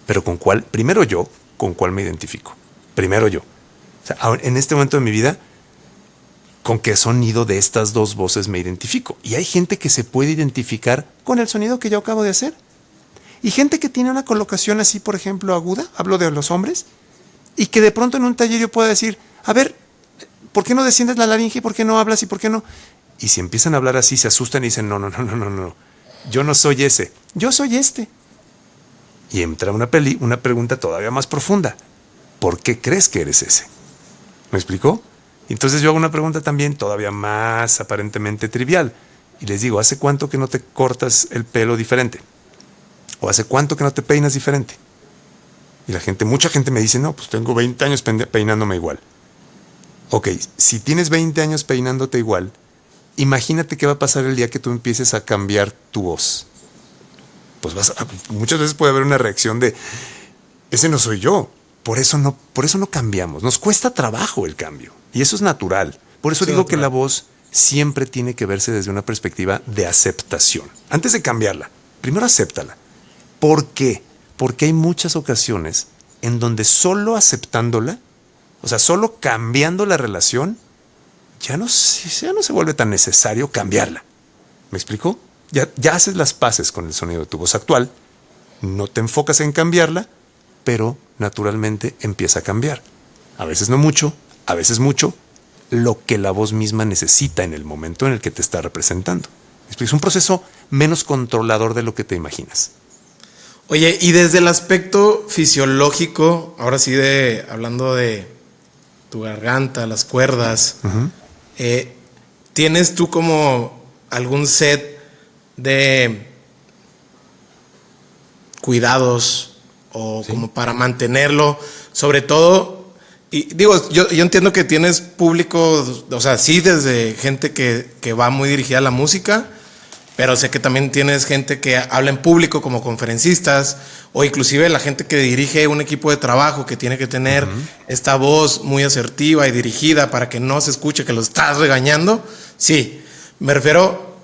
Pero ¿con cuál? Primero yo, ¿con cuál me identifico? Primero yo. O sea, en este momento de mi vida, ¿con qué sonido de estas dos voces me identifico? Y hay gente que se puede identificar con el sonido que yo acabo de hacer. Y gente que tiene una colocación así, por ejemplo, aguda, hablo de los hombres, y que de pronto en un taller yo pueda decir, a ver, ¿por qué no desciendes la laringe? ¿Por qué no hablas? ¿Y por qué no? Y si empiezan a hablar así, se asustan y dicen, no. Yo no soy ese, yo soy este. Y entra una pregunta todavía más profunda. ¿Por qué crees que eres ese? ¿Me explicó? Entonces yo hago una pregunta también todavía más aparentemente trivial. Y les digo, ¿hace cuánto que no te cortas el pelo diferente? ¿O hace cuánto que no te peinas diferente? Y mucha gente me dice, no, pues tengo 20 años peinándome igual. Ok, si tienes 20 años peinándote igual, imagínate qué va a pasar el día que tú empieces a cambiar tu voz. Pues muchas veces puede haber una reacción de, ese no soy yo. Por eso no cambiamos. Nos cuesta trabajo el cambio. Y eso es natural. Por eso digo que la voz siempre tiene que verse desde una perspectiva de aceptación. Antes de cambiarla, primero acéptala. ¿Por qué? Porque hay muchas ocasiones en donde solo aceptándola, o sea, solo cambiando la relación, ya no se vuelve tan necesario cambiarla. ¿Me explico? Ya haces las paces con el sonido de tu voz actual, no te enfocas en cambiarla, pero naturalmente empieza a cambiar. A veces no mucho, a veces mucho, lo que la voz misma necesita en el momento en el que te está representando. Es un proceso menos controlador de lo que te imaginas. Oye, y desde el aspecto fisiológico, ahora sí hablando de tu garganta, las cuerdas, ¿tienes tú como algún set de cuidados o como para mantenerlo? Sobre todo, y digo, yo entiendo que tienes público, o sea, sí, desde gente que va muy dirigida a la música, pero sé que también tienes gente que habla en público como conferencistas, o inclusive la gente que dirige un equipo de trabajo que tiene que tener esta voz muy asertiva y dirigida para que no se escuche que lo estás regañando. Sí, me refiero,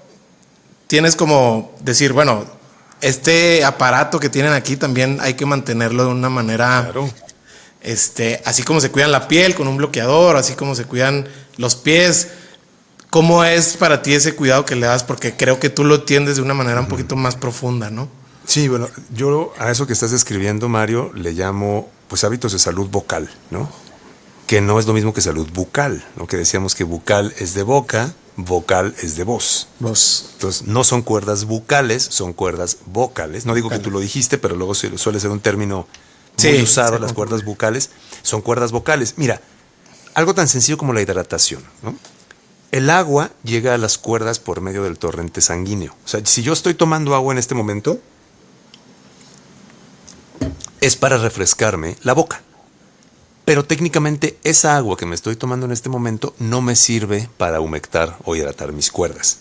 tienes como decir, bueno, este aparato que tienen aquí también hay que mantenerlo de una manera así como se cuidan la piel con un bloqueador, así como se cuidan los pies. ¿Cómo es para ti ese cuidado que le das? Porque creo que tú lo entiendes de una manera un poquito más profunda, ¿no? Sí, bueno, yo a eso que estás describiendo, Mario, le llamo pues hábitos de salud vocal, ¿no? Que no es lo mismo que salud bucal, ¿no? Que decíamos que bucal es de boca, vocal es de voz. Entonces, no son cuerdas bucales, son cuerdas vocales. No digo que tú lo dijiste, pero luego suele ser un término muy usado, las cuerdas bucales. Son cuerdas vocales. Mira, algo tan sencillo como la hidratación, ¿no? El agua llega a las cuerdas por medio del torrente sanguíneo. O sea, si yo estoy tomando agua en este momento, es para refrescarme la boca. Pero técnicamente esa agua que me estoy tomando en este momento no me sirve para humectar o hidratar mis cuerdas.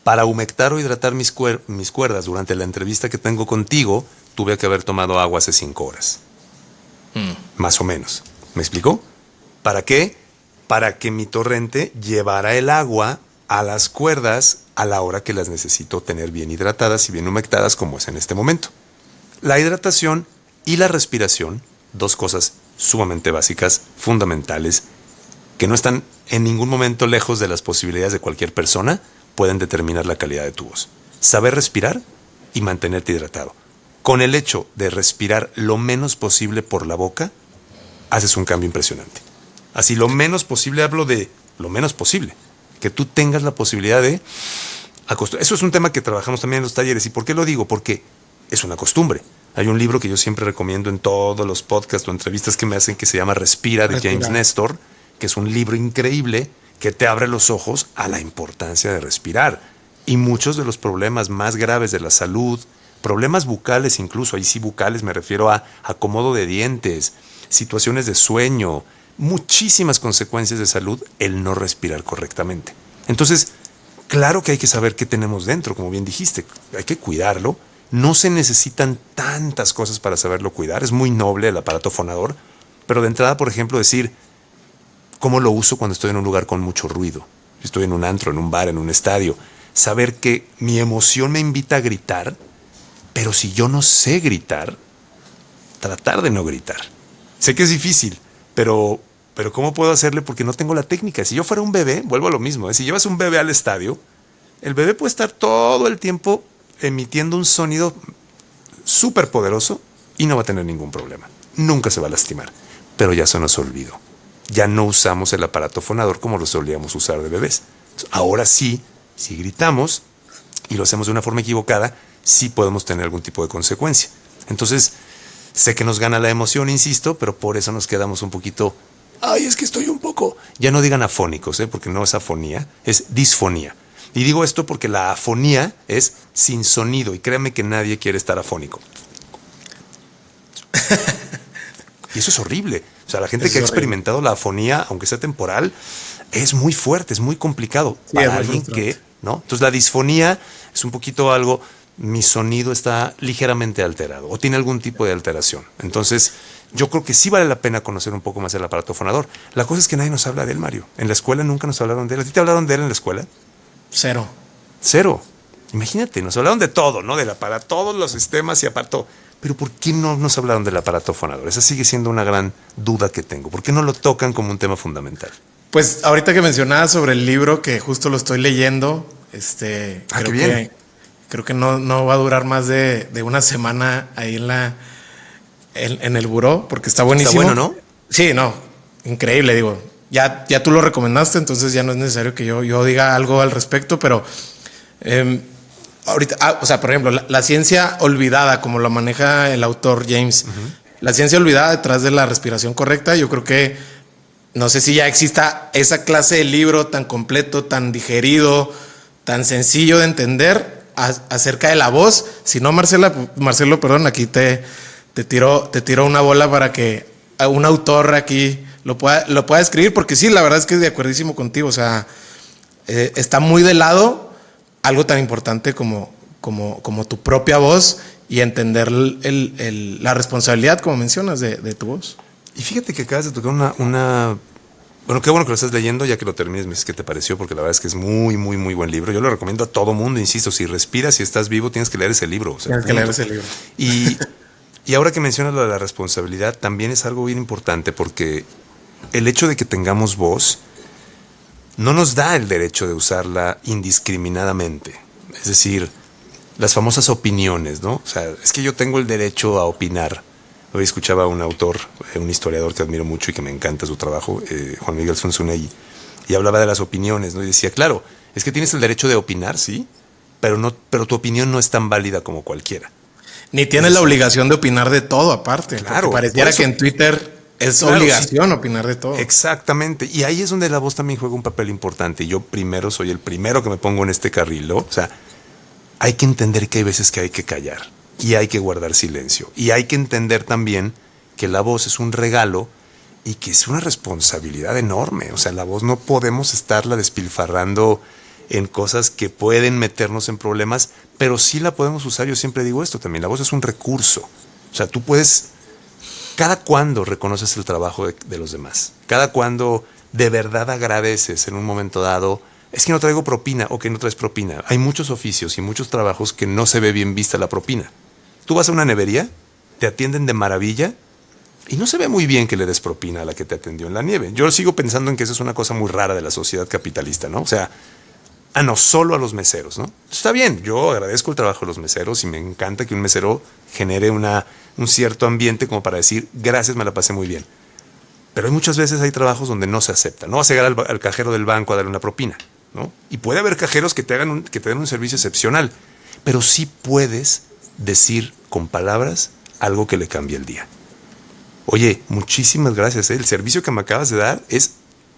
Para humectar o hidratar mis cuerdas durante la entrevista que tengo contigo, tuve que haber tomado agua hace 5 horas. Más o menos. ¿Me explicó? ¿Para qué? Para que mi torrente llevara el agua a las cuerdas a la hora que las necesito tener bien hidratadas y bien humectadas, como es en este momento. La hidratación y la respiración, 2 cosas sumamente básicas, fundamentales, que no están en ningún momento lejos de las posibilidades de cualquier persona, pueden determinar la calidad de tu voz. Saber respirar y mantenerte hidratado. Con el hecho de respirar lo menos posible por la boca, haces un cambio impresionante. Así, lo menos posible, hablo de lo menos posible. Que tú tengas la posibilidad de acostumbrar. Eso es un tema que trabajamos también en los talleres. ¿Y por qué lo digo? Porque es una costumbre. Hay un libro que yo siempre recomiendo en todos los podcasts o entrevistas que me hacen que se llama Respira, de James Nestor, que es un libro increíble que te abre los ojos a la importancia de respirar. Y muchos de los problemas más graves de la salud, problemas bucales incluso, ahí sí bucales me refiero a acomodo de dientes, situaciones de sueño, muchísimas consecuencias de salud el no respirar correctamente. Entonces, claro que hay que saber qué tenemos dentro, como bien dijiste, hay que cuidarlo. No se necesitan tantas cosas para saberlo cuidar, es muy noble el aparato fonador, pero de entrada, por ejemplo, decir cómo lo uso cuando estoy en un lugar con mucho ruido, si estoy en un antro, en un bar, en un estadio, saber que mi emoción me invita a gritar, pero si yo no sé gritar, tratar de no gritar. Sé que es difícil, pero ¿cómo puedo hacerle? Porque no tengo la técnica. Si yo fuera un bebé, vuelvo a lo mismo, si llevas un bebé al estadio, el bebé puede estar todo el tiempo emitiendo un sonido súper poderoso y no va a tener ningún problema. Nunca se va a lastimar. Pero ya se nos olvidó. Ya no usamos el aparato fonador como lo solíamos usar de bebés. Ahora sí, si gritamos y lo hacemos de una forma equivocada, sí podemos tener algún tipo de consecuencia. Entonces, sé que nos gana la emoción, insisto, pero por eso nos quedamos un poquito... Ay, es que estoy un poco... Ya no digan afónicos, porque no es afonía, es disfonía. Y digo esto porque la afonía es sin sonido, y créanme que nadie quiere estar afónico. Y eso es horrible. O sea, la gente que ha experimentado la afonía, aunque sea temporal, es muy fuerte, es muy complicado para alguien que... ¿no? Entonces la disfonía es un poquito algo... Mi sonido está ligeramente alterado o tiene algún tipo de alteración. Entonces, yo creo que sí vale la pena conocer un poco más el aparato fonador. La cosa es que nadie nos habla de él, Mario. En la escuela nunca nos hablaron de él. ¿A ti te hablaron de él en la escuela? Cero. Imagínate, nos hablaron de todo, ¿no? Del aparato, todos los sistemas y aparato. Pero ¿por qué no nos hablaron del aparato fonador? Esa sigue siendo una gran duda que tengo. ¿Por qué no lo tocan como un tema fundamental? Pues ahorita que mencionabas sobre el libro, que justo lo estoy leyendo, qué bien. Creo que no va a durar más de una semana ahí en el buró, porque está buenísimo. Está bueno, ¿no? Sí, no, increíble, digo. Ya tú lo recomendaste, entonces ya no es necesario que yo diga algo al respecto, pero ahorita, o sea, por ejemplo, la ciencia olvidada, como lo maneja el autor James, la ciencia olvidada detrás de la respiración correcta, yo creo que no sé si ya exista esa clase de libro tan completo, tan digerido, tan sencillo de entender acerca de la voz. Si no, Marcelo, perdón, aquí te tiro una bola para que un autor aquí lo pueda escribir, porque sí, la verdad es que es de acuerdísimo contigo. O sea, está muy de lado algo tan importante como tu propia voz y entender la responsabilidad, como mencionas, de tu voz. Y fíjate que acabas de tocar una... Bueno, qué bueno que lo estás leyendo, ya que lo termines, me dices qué te pareció, porque la verdad es que es muy, muy, muy buen libro. Yo lo recomiendo a todo mundo, insisto, si respiras, si estás vivo, tienes que leer ese libro. O sea, tienes que leer ese libro. Y Y ahora que mencionas lo de la responsabilidad, también es algo bien importante porque el hecho de que tengamos voz no nos da el derecho de usarla indiscriminadamente. Es decir, las famosas opiniones, ¿no? O sea, es que yo tengo el derecho a opinar. Hoy escuchaba a un autor, un historiador que admiro mucho y que me encanta su trabajo, Juan Miguel Zunzunegui, y hablaba de las opiniones, ¿no? Y decía, claro, es que tienes el derecho de opinar, sí, pero tu opinión no es tan válida como cualquiera. Ni tienes la obligación de opinar de todo aparte. Claro. Pareciera que en Twitter es obligación opinar de todo. Exactamente. Y ahí es donde la voz también juega un papel importante. Yo primero soy el primero que me pongo en este carril, ¿no? O sea, hay que entender que hay veces que hay que callar y hay que guardar silencio. Y hay que entender también que la voz es un regalo y que es una responsabilidad enorme. O sea, la voz no podemos estarla despilfarrando en cosas que pueden meternos en problemas, pero sí la podemos usar. Yo siempre digo esto también, la voz es un recurso. O sea, tú puedes, cada cuando reconoces el trabajo de los demás, cada cuando de verdad agradeces en un momento dado, es que no traigo propina o que no traes propina. Hay muchos oficios y muchos trabajos que no se ve bien vista la propina. Tú vas a una nevería, te atienden de maravilla y no se ve muy bien que le des propina a la que te atendió en la nieve. Yo sigo pensando en que eso es una cosa muy rara de la sociedad capitalista, ¿no? O sea, no solo a los meseros, ¿no? Está bien, yo agradezco el trabajo de los meseros y me encanta que un mesero genere un cierto ambiente como para decir, gracias, me la pasé muy bien. Pero hay muchas veces hay trabajos donde no se acepta. No vas a llegar al cajero del banco a darle una propina, ¿no? Y puede haber cajeros que te den un servicio excepcional, pero sí puedes decir con palabras algo que le cambie el día. Oye, muchísimas gracias, ¿eh? El servicio que me acabas de dar es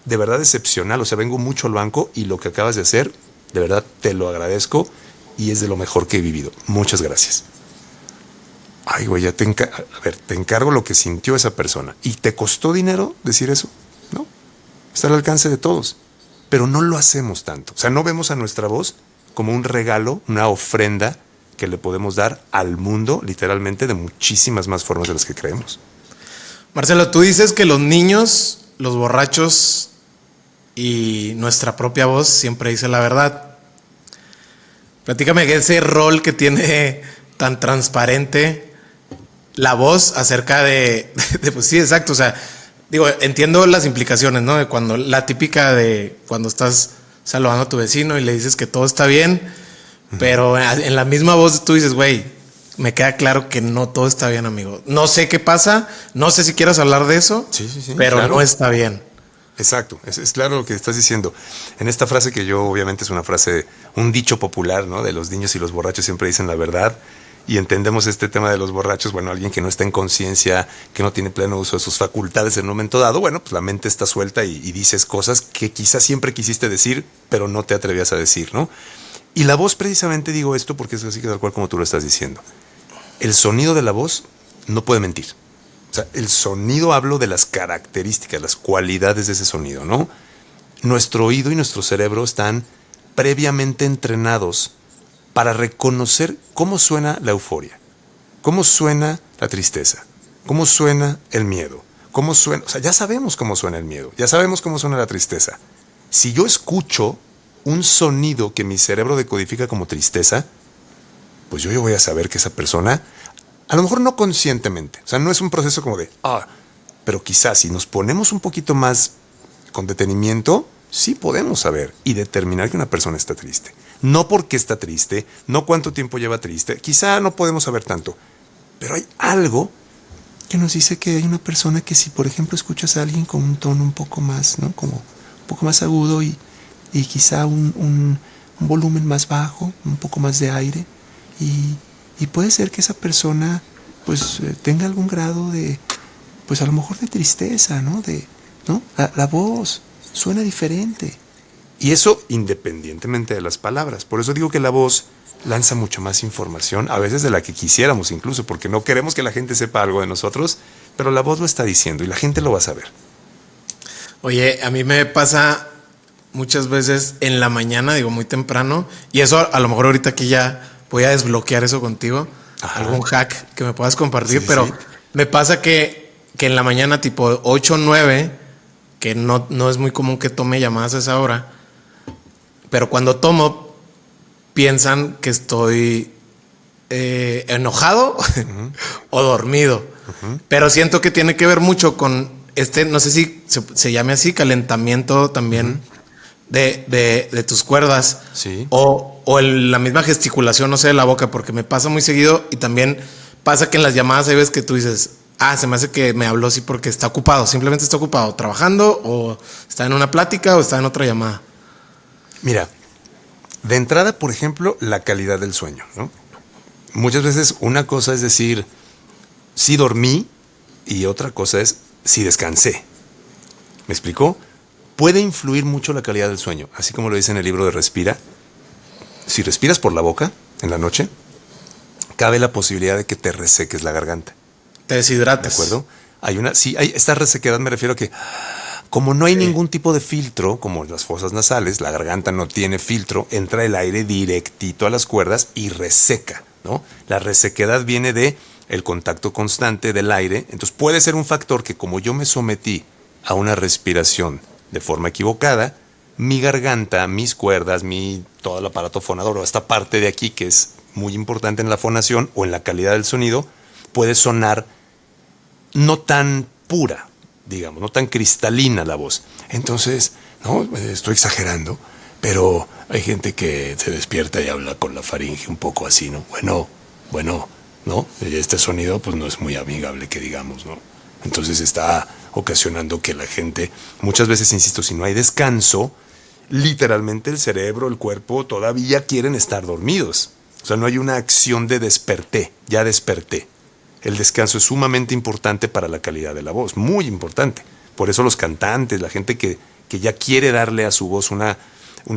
de verdad excepcional. O sea, vengo mucho al banco y lo que acabas de hacer, de verdad te lo agradezco y es de lo mejor que he vivido. Muchas gracias. Ay, güey, ya te encargo lo que sintió esa persona. ¿Y te costó dinero decir eso? No, está al alcance de todos. Pero no lo hacemos tanto. O sea, no vemos a nuestra voz como un regalo, una ofrenda que le podemos dar al mundo, literalmente, de muchísimas más formas de las que creemos. Marcelo, tú dices que los niños, los borrachos y nuestra propia voz siempre dice la verdad. Platícame ese rol que tiene tan transparente la voz acerca de pues sí, exacto. O sea, digo, entiendo las implicaciones, ¿no? De cuando la típica de cuando estás saludando a tu vecino y le dices que todo está bien, pero en la misma voz tú dices, güey, me queda claro que no todo está bien, amigo. No sé qué pasa, no sé si quieras hablar de eso, sí, pero claro, no está bien. Exacto, es claro lo que estás diciendo. En esta frase que yo obviamente es una frase, un dicho popular, ¿no? De los niños y los borrachos siempre dicen la verdad. Y entendemos este tema de los borrachos, bueno, alguien que no está en conciencia, que no tiene pleno uso de sus facultades en un momento dado, bueno, pues la mente está suelta y dices cosas que quizás siempre quisiste decir, pero no te atrevías a decir, ¿no? Y la voz, precisamente digo esto porque es así que tal cual como tú lo estás diciendo. El sonido de la voz no puede mentir. O sea, el sonido, hablo de las características, las cualidades de ese sonido, ¿no? Nuestro oído y nuestro cerebro están previamente entrenados para reconocer cómo suena la euforia, cómo suena la tristeza, cómo suena el miedo, cómo suena, o sea, ya sabemos cómo suena el miedo, ya sabemos cómo suena la tristeza. Si yo escucho un sonido que mi cerebro decodifica como tristeza, pues yo voy a saber que esa persona, a lo mejor no conscientemente, o sea, no es un proceso como de, pero quizás si nos ponemos un poquito más con detenimiento, sí podemos saber y determinar que una persona está triste. No porque está triste, no cuánto tiempo lleva triste, quizá no podemos saber tanto, pero hay algo que nos dice que hay una persona que si, por ejemplo, escuchas a alguien con un tono un poco más, ¿no? Como un poco más agudo y quizá un volumen más bajo, un poco más de aire, y puede ser que esa persona pues tenga algún grado de, pues a lo mejor de tristeza, ¿no? La voz suena diferente. Y eso independientemente de las palabras. Por eso digo que la voz lanza mucho más información, a veces de la que quisiéramos incluso, porque no queremos que la gente sepa algo de nosotros, pero la voz lo está diciendo y la gente lo va a saber. Oye, a mí me pasa muchas veces en la mañana, digo muy temprano, y eso a lo mejor ahorita aquí ya voy a desbloquear eso contigo. Ajá. Algún hack que me puedas compartir, sí, pero sí. Me pasa que en la mañana tipo 8 o 9, que no es muy común que tome llamadas a esa hora, pero cuando tomo piensan que estoy enojado o dormido. Pero siento que tiene que ver mucho con no sé si se llame así, calentamiento también de tus cuerdas. Sí. O la misma gesticulación, no sé, de la boca, porque me pasa muy seguido y también pasa que en las llamadas hay veces que tú dices, se me hace que me habló así porque está ocupado, simplemente está ocupado, trabajando o está en una plática o está en otra llamada. Mira, de entrada, por ejemplo, la calidad del sueño, ¿no? Muchas veces una cosa es decir, sí dormí, y otra cosa es, sí descansé. ¿Me explicó? Puede influir mucho la calidad del sueño, así como lo dice en el libro de Respira. Si respiras por la boca en la noche, cabe la posibilidad de que te reseques la garganta. Te deshidratas. ¿De acuerdo? Esta resequedad me refiero a que como no hay ningún tipo de filtro, como las fosas nasales, la garganta no tiene filtro, entra el aire directito a las cuerdas y reseca, ¿no? La resequedad viene de el contacto constante del aire. Entonces puede ser un factor que, como yo me sometí a una respiración de forma equivocada, mi garganta, mis cuerdas, todo el aparato fonador, o esta parte de aquí que es muy importante en la fonación o en la calidad del sonido, puede sonar no tan pura, digamos, no tan cristalina la voz. Entonces, no, estoy exagerando, pero hay gente que se despierta y habla con la faringe un poco así, ¿no? Bueno, ¿no? Este sonido pues no es muy amigable, que digamos, ¿no? Entonces está ocasionando que la gente, muchas veces, insisto, si no hay descanso, literalmente el cerebro, el cuerpo todavía quieren estar dormidos. O sea, no hay una acción de ya desperté. El descanso es sumamente importante para la calidad de la voz, muy importante. Por eso los cantantes, la gente que ya quiere darle a su voz una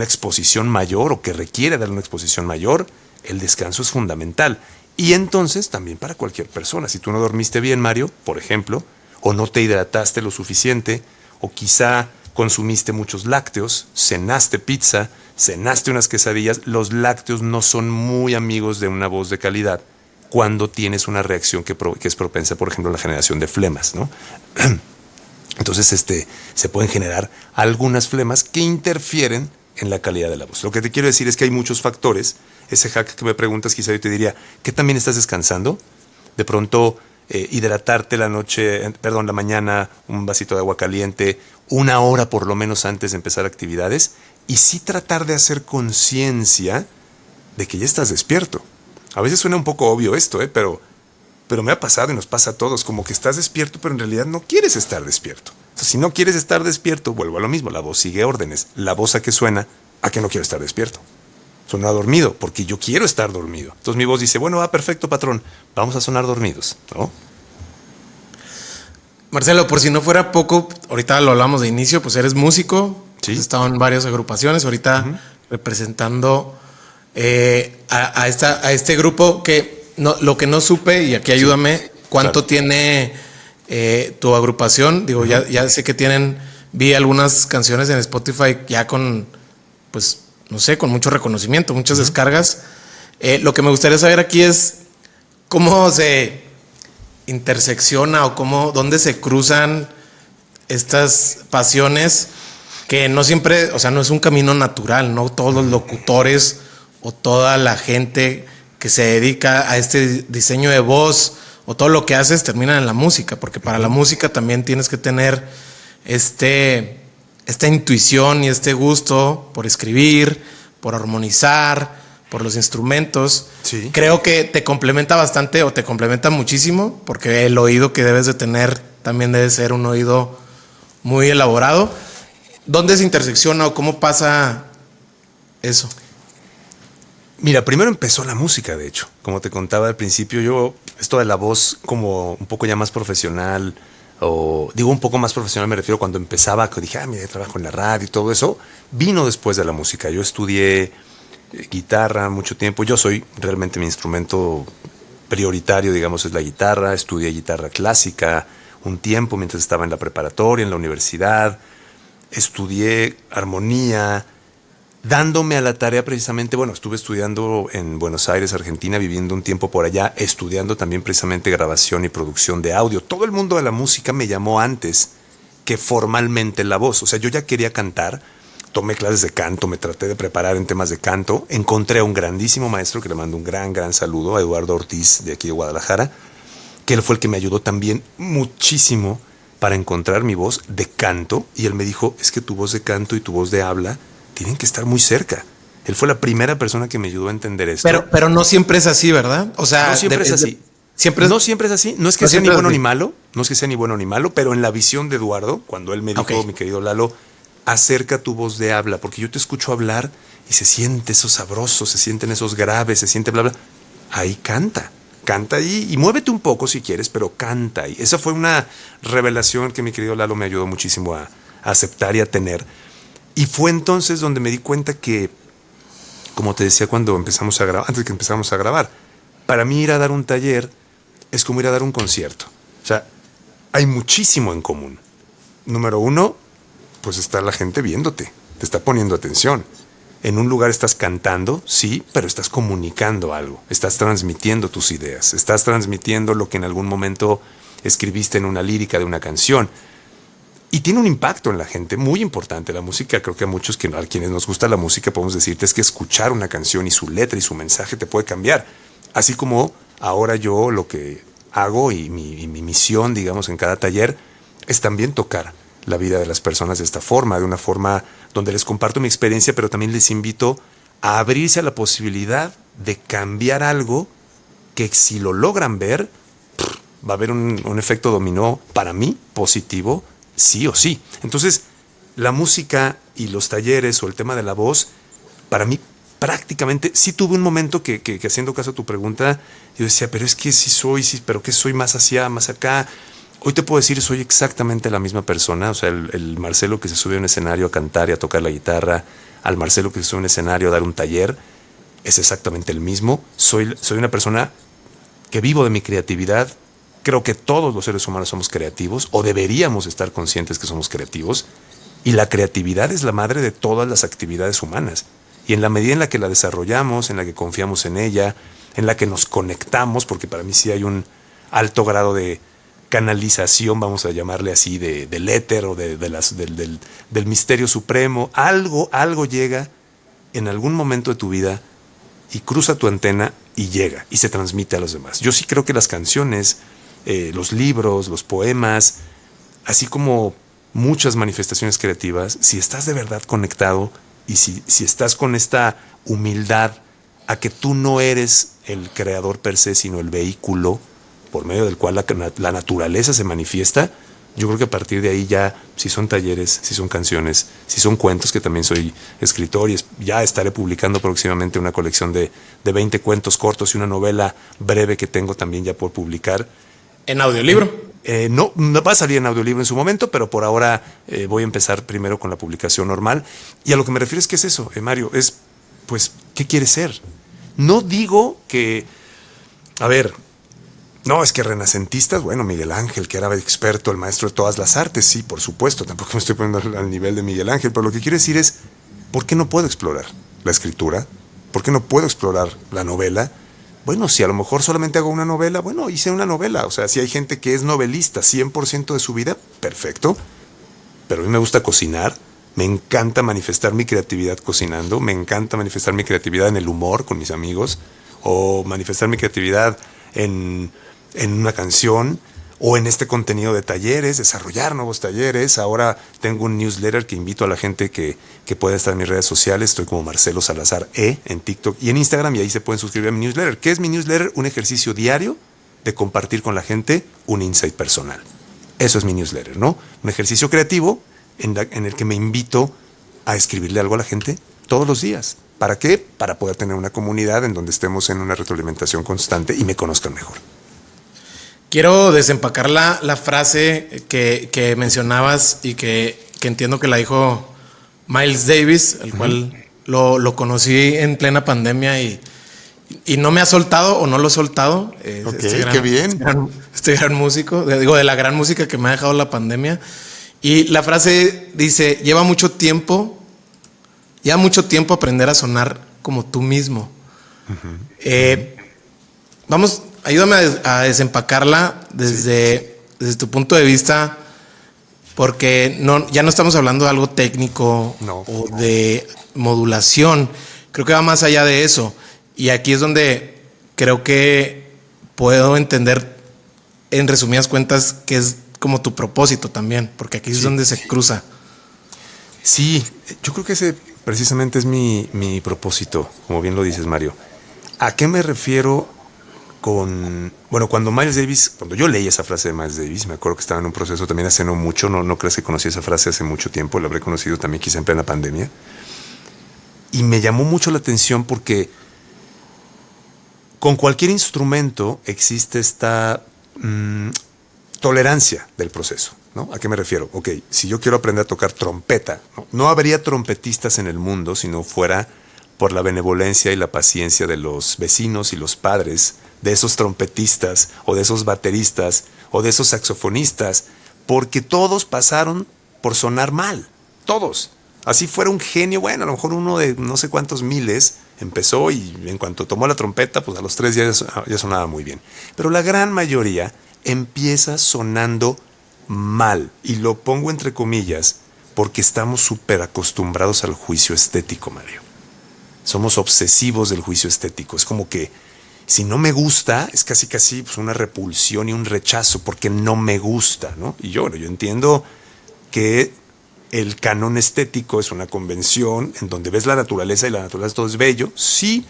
exposición mayor o que requiere darle una exposición mayor, el descanso es fundamental. Y entonces también para cualquier persona, si tú no dormiste bien, Mario, por ejemplo, o no te hidrataste lo suficiente, o quizá consumiste muchos lácteos, cenaste pizza, cenaste unas quesadillas, los lácteos no son muy amigos de una voz de calidad cuando tienes una reacción que es propensa, por ejemplo, a la generación de flemas, ¿no? Entonces se pueden generar algunas flemas que interfieren en la calidad de la voz. Lo que te quiero decir es que hay muchos factores. Ese hack que me preguntas, quizá yo te diría, ¿qué también estás descansando? De pronto hidratarte la mañana, un vasito de agua caliente, 1 hora por lo menos antes de empezar actividades, y sí tratar de hacer conciencia de que ya estás despierto. A veces suena un poco obvio esto, pero me ha pasado y nos pasa a todos, como que estás despierto, pero en realidad no quieres estar despierto. Entonces, si no quieres estar despierto, vuelvo a lo mismo, la voz sigue órdenes. La voz a que suena, a que no quiero estar despierto. Suena dormido, porque yo quiero estar dormido. Entonces mi voz dice, bueno, perfecto, patrón, vamos a sonar dormidos, ¿no? Marcelo, por si no fuera poco, ahorita lo hablamos de inicio, pues eres músico, sí. Has estado en varias agrupaciones, ahorita representando a este grupo que lo que no supe, y aquí ayúdame, ¿cuánto tiene tu agrupación? Digo, ya sé que vi algunas canciones en Spotify ya con, pues, no sé, con mucho reconocimiento, muchas descargas. Lo que me gustaría saber aquí es cómo se intersecciona o dónde se cruzan estas pasiones que no siempre, o sea, no es un camino natural, no todos los locutores o toda la gente que se dedica a este diseño de voz o todo lo que haces termina en la música, porque para la música también tienes que tener esta intuición y este gusto por escribir, por armonizar, por los instrumentos. Sí. Creo que te complementa bastante o te complementa muchísimo, porque el oído que debes de tener también debe ser un oído muy elaborado. ¿Dónde se intersecciona o cómo pasa eso? Mira, primero empezó la música, de hecho. Como te contaba al principio, esto de la voz como un poco ya más profesional, o digo un poco más profesional, me refiero cuando empezaba, que dije, mira, trabajo en la radio y todo eso, vino después de la música. Yo estudié guitarra mucho tiempo. Realmente mi instrumento prioritario, digamos, es la guitarra. Estudié guitarra clásica un tiempo mientras estaba en la preparatoria, en la universidad. Estudié armonía, dándome a la tarea precisamente, estuve estudiando en Buenos Aires, Argentina, viviendo un tiempo por allá, estudiando también precisamente grabación y producción de audio. Todo el mundo de la música me llamó antes que formalmente la voz. O sea, yo ya quería cantar, tomé clases de canto, me traté de preparar en temas de canto. Encontré a un grandísimo maestro que le mando un gran saludo, a Eduardo Ortiz, de aquí de Guadalajara, que él fue el que me ayudó también muchísimo para encontrar mi voz de canto. Y él me dijo, es que tu voz de canto y tu voz de habla tienen que estar muy cerca. Él fue la primera persona que me ayudó a entender esto. Pero no siempre es así, ¿verdad? O sea, no siempre es así. No siempre es así. No es que sea ni bueno ni malo. No es que sea ni bueno ni malo, pero en la visión de Eduardo, cuando él me dijo, mi querido Lalo, acerca tu voz de habla, porque yo te escucho hablar y se siente eso sabroso, se sienten esos graves, se siente bla, bla. Ahí canta ahí y muévete un poco si quieres, pero canta ahí. Esa fue una revelación que mi querido Lalo me ayudó muchísimo a aceptar y a tener. Y fue entonces donde me di cuenta que, como te decía cuando empezamos a grabar, antes de que empezáramos a grabar, para mí ir a dar un taller es como ir a dar un concierto. O sea, hay muchísimo en común. Número uno, pues está la gente viéndote, te está poniendo atención. En un lugar estás cantando, sí, pero estás comunicando algo, estás transmitiendo tus ideas, estás transmitiendo lo que en algún momento escribiste en una lírica de una canción. Y tiene un impacto en la gente muy importante. La música, creo que a quienes nos gusta la música podemos decirte es que escuchar una canción y su letra y su mensaje te puede cambiar. Así como ahora yo lo que hago y mi misión, digamos, en cada taller es también tocar la vida de las personas de esta forma, de una forma donde les comparto mi experiencia, pero también les invito a abrirse a la posibilidad de cambiar algo que si lo logran ver, va a haber un efecto dominó para mí positivo, sí o sí. Entonces, la música y los talleres o el tema de la voz, para mí prácticamente, sí tuve un momento que haciendo caso a tu pregunta, yo decía, pero es que sí, pero que soy más hacia, más acá. Hoy te puedo decir, soy exactamente la misma persona. O sea, el Marcelo que se sube a un escenario a cantar y a tocar la guitarra, al Marcelo que se sube a un escenario a dar un taller, es exactamente el mismo. Soy una persona que vivo de mi creatividad. Creo que todos los seres humanos somos creativos, o deberíamos estar conscientes que somos creativos. Y la creatividad es la madre de todas las actividades humanas. Y en la medida en la que la desarrollamos, en la que confiamos en ella, en la que nos conectamos, porque para mí sí hay un alto grado de canalización, vamos a llamarle así, del éter o del misterio supremo. Algo llega en algún momento de tu vida y cruza tu antena y llega y se transmite a los demás. Yo sí creo que las canciones, los libros, los poemas, así como muchas manifestaciones creativas, si estás de verdad conectado y si estás con esta humildad a que tú no eres el creador per se, sino el vehículo por medio del cual la naturaleza se manifiesta, yo creo que a partir de ahí ya, si son talleres, si son canciones, si son cuentos, que también soy escritor y ya estaré publicando próximamente una colección de 20 cuentos cortos y una novela breve que tengo también ya por publicar. ¿En audiolibro? No va a salir en audiolibro en su momento, pero por ahora voy a empezar primero con la publicación normal. Y a lo que me refiero es que es eso, Mario, es, pues, ¿qué quieres ser? No digo que, a ver, no, es que renacentistas, bueno, Miguel Ángel, que era experto, el maestro de todas las artes, sí, por supuesto, tampoco me estoy poniendo al nivel de Miguel Ángel, pero lo que quiero decir es, ¿por qué no puedo explorar la escritura? ¿Por qué no puedo explorar la novela? Bueno, si a lo mejor solamente hago una novela, bueno, hice una novela. O sea, si hay gente que es novelista 100% de su vida, perfecto. Pero a mí me gusta cocinar, me encanta manifestar mi creatividad cocinando, me encanta manifestar mi creatividad en el humor con mis amigos, o manifestar mi creatividad en una canción, o en este contenido de talleres, desarrollar nuevos talleres. Ahora tengo un newsletter que invito a la gente que pueda estar en mis redes sociales. Estoy como Marcelo Salazar en TikTok y en Instagram, y ahí se pueden suscribir a mi newsletter. ¿Qué es mi newsletter? Un ejercicio diario de compartir con la gente un insight personal. Eso es mi newsletter, ¿no? Un ejercicio creativo en el que me invito a escribirle algo a la gente todos los días. ¿Para qué? Para poder tener una comunidad en donde estemos en una retroalimentación constante y me conozcan mejor. Quiero desempacar la frase que mencionabas y que entiendo que la dijo Miles Davis, el cual lo conocí en plena pandemia y no me ha soltado o no lo he soltado. Qué bien. Este gran músico, de la gran música que me ha dejado la pandemia. Y la frase dice, lleva mucho tiempo aprender a sonar como tú mismo. Ayúdame a desempacarla desde tu punto de vista. porque ya no estamos hablando de algo técnico o de modulación. Creo que va más allá de eso. Y aquí es donde creo que puedo entender, en resumidas cuentas, que es como tu propósito también, porque aquí es donde se cruza. Sí, yo creo que ese precisamente es mi propósito, como bien lo dices, Mario. ¿A qué me refiero cuando yo leí esa frase de Miles Davis, me acuerdo que estaba en un proceso también hace no mucho, no creas que conocí esa frase hace mucho tiempo, la habré conocido también quizá en plena pandemia, y me llamó mucho la atención porque con cualquier instrumento existe esta tolerancia del proceso, ¿no? ¿A qué me refiero? Ok, si yo quiero aprender a tocar trompeta, no habría trompetistas en el mundo si no fuera por la benevolencia y la paciencia de los vecinos y los padres de esos trompetistas o de esos bateristas o de esos saxofonistas, porque todos pasaron por sonar mal, todos. Así fuera un genio, bueno, a lo mejor uno de no sé cuántos miles empezó y en cuanto tomó la trompeta, pues a los 3 días ya sonaba muy bien. Pero la gran mayoría empieza sonando mal, y lo pongo entre comillas porque estamos súper acostumbrados al juicio estético, Mario. Somos obsesivos del juicio estético. Es como que si no me gusta, es casi pues una repulsión y un rechazo porque no me gusta, ¿no? Y yo entiendo que el canon estético es una convención en donde ves la naturaleza y la naturaleza todo es bello, sí,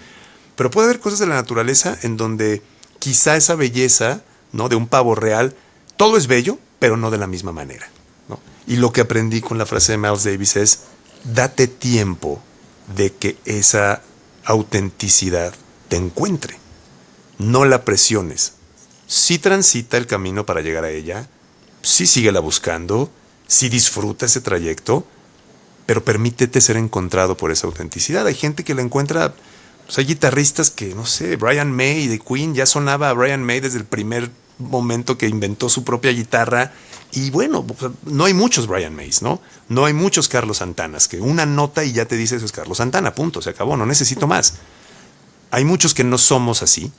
pero puede haber cosas de la naturaleza en donde quizá esa belleza, ¿no?, de un pavo real, todo es bello, pero no de la misma manera, ¿no? Y lo que aprendí con la frase de Miles Davis es: date tiempo de que esa autenticidad te encuentre. No la presiones. Sí transita el camino para llegar a ella, sí síguela buscando, sí disfruta ese trayecto, pero permítete ser encontrado por esa autenticidad. Hay gente que la encuentra, pues hay guitarristas que, no sé, Brian May de Queen, ya sonaba a Brian May desde el primer momento que inventó su propia guitarra. Y bueno, no hay muchos Brian Mays, ¿no? No hay muchos Carlos Santanas, que una nota y ya te dice eso es Carlos Santana, punto, se acabó, no necesito más. Hay muchos que no somos así.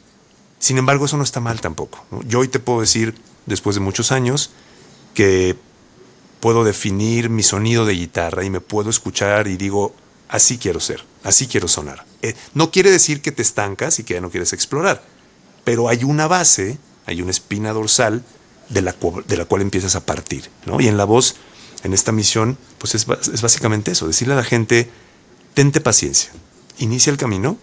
Sin embargo, eso no está mal tampoco, ¿no? Yo hoy te puedo decir, después de muchos años, que puedo definir mi sonido de guitarra y me puedo escuchar y digo, así quiero ser, así quiero sonar. No quiere decir que te estancas y que ya no quieres explorar, pero hay una base, hay una espina dorsal de la cual empiezas a partir, ¿no? Y en la voz, en esta misión, pues es básicamente eso, decirle a la gente, tente paciencia, inicia el camino,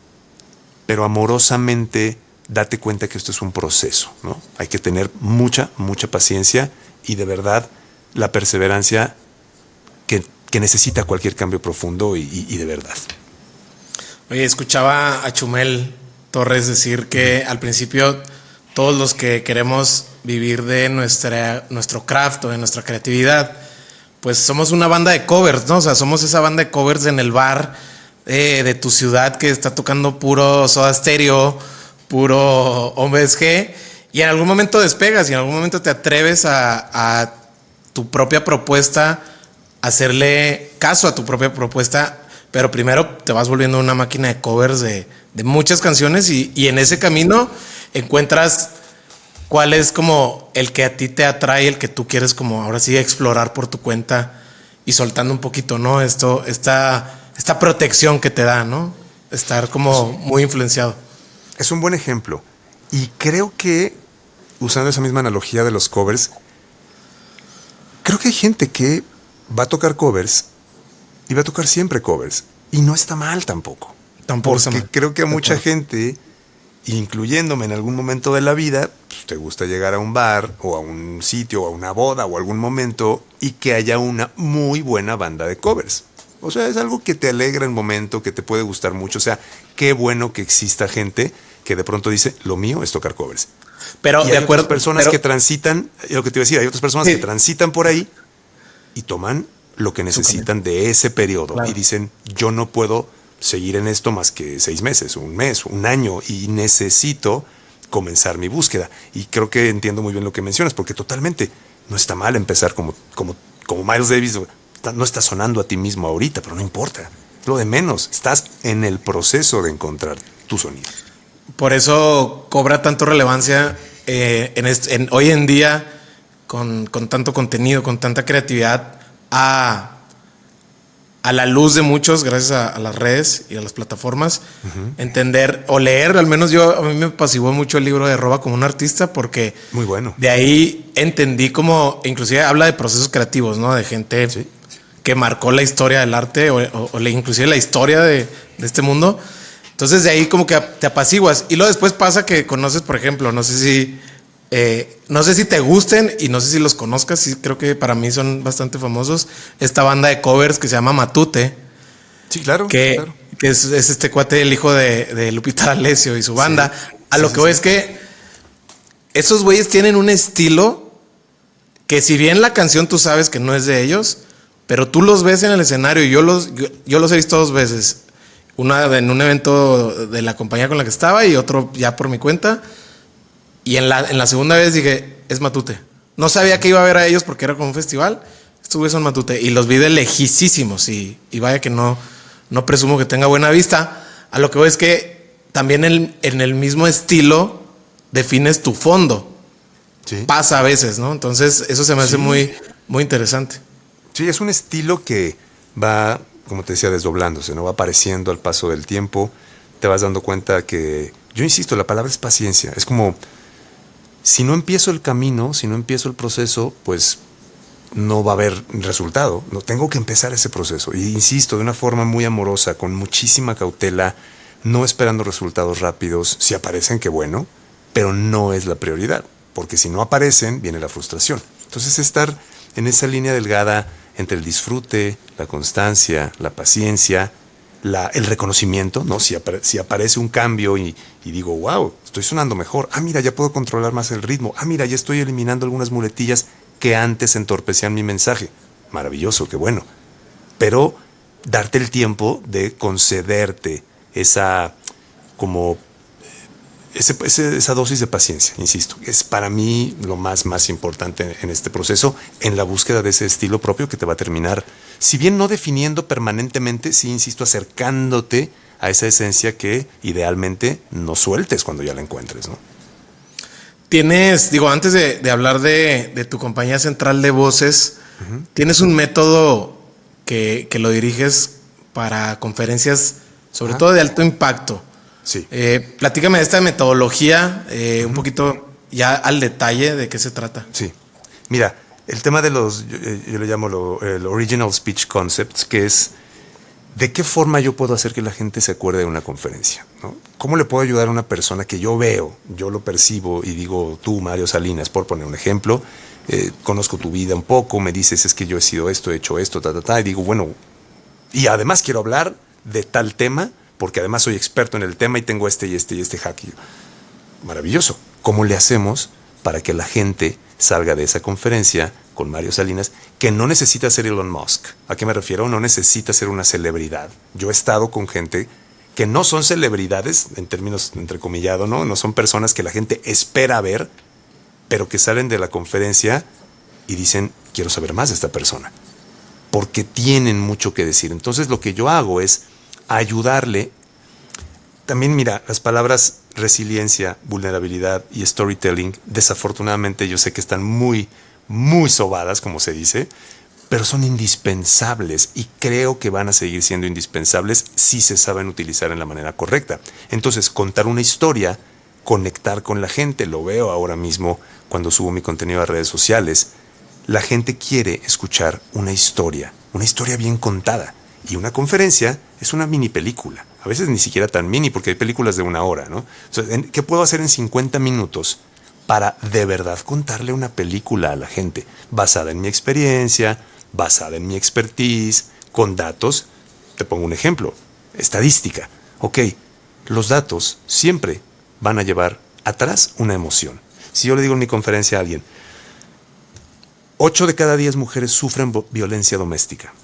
pero amorosamente date cuenta que esto es un proceso, ¿no? Hay que tener mucha paciencia y de verdad la perseverancia que necesita cualquier cambio profundo y de verdad. Oye, escuchaba a Chumel Torres decir que al principio todos los que queremos vivir de nuestro craft o de nuestra creatividad, pues somos una banda de covers, ¿no? O sea, somos esa banda de covers en el bar de tu ciudad que está tocando puro Soda Stereo, puro Hombres G, y en algún momento despegas y en algún momento te atreves a tu propia propuesta, hacerle caso a tu propia propuesta, pero primero te vas volviendo una máquina de covers de muchas canciones y en ese camino encuentras cuál es como el que a ti te atrae, el que tú quieres como ahora sí explorar por tu cuenta y soltando un poquito, ¿no? Esta protección que te da, ¿no? Estar como muy influenciado. Es un buen ejemplo. Y creo que, usando esa misma analogía de los covers, creo que hay gente que va a tocar covers y va a tocar siempre covers. Y no está mal tampoco. Tampoco está mal. Porque creo que a mucha gente, incluyéndome en algún momento de la vida, pues te gusta llegar a un bar o a un sitio o a una boda o algún momento y que haya una muy buena banda de covers. O sea, es algo que te alegra el momento, que te puede gustar mucho. O sea, qué bueno que exista gente que de pronto dice, lo mío es tocar covers. Pero y de hay acuerdo, otras personas que transitan, lo que te iba a decir, hay otras personas que transitan por ahí y toman lo que necesitan de ese periodo. Claro. Y dicen, yo no puedo seguir en esto más que 6 meses, un mes, un año, y necesito comenzar mi búsqueda. Y creo que entiendo muy bien lo que mencionas, porque totalmente no está mal empezar como Miles Davis. No está sonando a ti mismo ahorita, pero no importa. Lo de menos, estás en el proceso de encontrar tu sonido. Por eso cobra tanto relevancia hoy en día con tanto contenido, con tanta creatividad a la luz de muchos, gracias a las redes y a las plataformas, entender o leer, al menos a mí me apaciguó mucho el libro de Roba como un artista, porque muy bueno. De ahí entendí como, inclusive habla de procesos creativos, ¿no? De gente que marcó la historia del arte inclusive la historia de este mundo. Entonces de ahí como que te apaciguas. Y luego después pasa que conoces, por ejemplo, no sé si te gusten y no sé si los conozcas. Sí, creo que para mí son bastante famosos. Esta banda de covers que se llama Matute. Sí, claro. Que es este cuate, el hijo de Lupita D'Alessio y su banda. Lo que voy es que esos güeyes tienen un estilo que, si bien la canción tú sabes que no es de ellos, pero tú los ves en el escenario. Y yo los he visto 2 veces. Una en un evento de la compañía con la que estaba y otro ya por mi cuenta. Y en la segunda vez dije, es Matute. No sabía que iba a ver a ellos porque era como un festival. Estos güeyes son Matute. Y los vi de lejísimos. Y vaya que no presumo que tenga buena vista. A lo que voy es que también en el mismo estilo defines tu fondo. Sí. Pasa a veces, ¿no? Entonces eso se me hace muy, muy interesante. Sí, es un estilo que va, como te decía, desdoblándose, ¿no? Va apareciendo al paso del tiempo. Te vas dando cuenta que, yo insisto, la palabra es paciencia. Es como, si no empiezo el camino, si no empiezo el proceso, pues no va a haber resultado. No tengo que empezar ese proceso. Y insisto, de una forma muy amorosa, con muchísima cautela, no esperando resultados rápidos. Si aparecen, qué bueno, pero no es la prioridad. Porque si no aparecen, viene la frustración. Entonces, estar en esa línea delgada entre el disfrute, la constancia, la paciencia, el reconocimiento, ¿no? Si aparece un cambio y digo, wow, estoy sonando mejor. Ah, mira, ya puedo controlar más el ritmo. Ah, mira, ya estoy eliminando algunas muletillas que antes entorpecían mi mensaje. Maravilloso, qué bueno. Pero darte el tiempo de concederte esa dosis de paciencia, insisto, es para mí lo más importante en este proceso, en la búsqueda de ese estilo propio que te va a terminar, si bien no definiendo permanentemente, sí, insisto, acercándote a esa esencia que idealmente no sueltes cuando ya la encuentres, ¿no? Tienes, antes de hablar de tu compañía central de voces, tienes un método que lo diriges para conferencias, sobre todo de alto impacto. Sí. Platícame de esta metodología, un poquito ya al detalle de qué se trata. Sí. Mira, el tema de yo le llamo el Original Speech Concepts, que es de qué forma yo puedo hacer que la gente se acuerde de una conferencia, ¿no? ¿Cómo le puedo ayudar a una persona que yo veo, yo lo percibo y digo, tú, Mario Salinas, por poner un ejemplo, conozco tu vida un poco, me dices, es que yo he sido esto, he hecho esto, y digo, bueno, y además quiero hablar de tal tema, porque además soy experto en el tema y tengo este hack. Maravilloso. ¿Cómo le hacemos para que la gente salga de esa conferencia con Mario Salinas, que no necesita ser Elon Musk? ¿A qué me refiero? No necesita ser una celebridad. Yo he estado con gente que no son celebridades, en términos entrecomillado, ¿no? No son personas que la gente espera ver, pero que salen de la conferencia y dicen, quiero saber más de esta persona, porque tienen mucho que decir. Entonces lo que yo hago es ayudarle. También, mira, las palabras resiliencia, vulnerabilidad y storytelling, desafortunadamente yo sé que están muy, muy sobadas, como se dice, pero son indispensables y creo que van a seguir siendo indispensables si se saben utilizar en la manera correcta. Entonces, contar una historia, conectar con la gente, lo veo ahora mismo cuando subo mi contenido a redes sociales. La gente quiere escuchar una historia bien contada. Y una conferencia es una mini película. A veces ni siquiera tan mini, porque hay películas de 1 hora, ¿no? Entonces, ¿qué puedo hacer en 50 minutos para de verdad contarle una película a la gente? Basada en mi experiencia, basada en mi expertise, con datos. Te pongo un ejemplo. Estadística. Ok, los datos siempre van a llevar atrás una emoción. Si yo le digo en mi conferencia a alguien, 8 de cada 10 mujeres sufren violencia doméstica.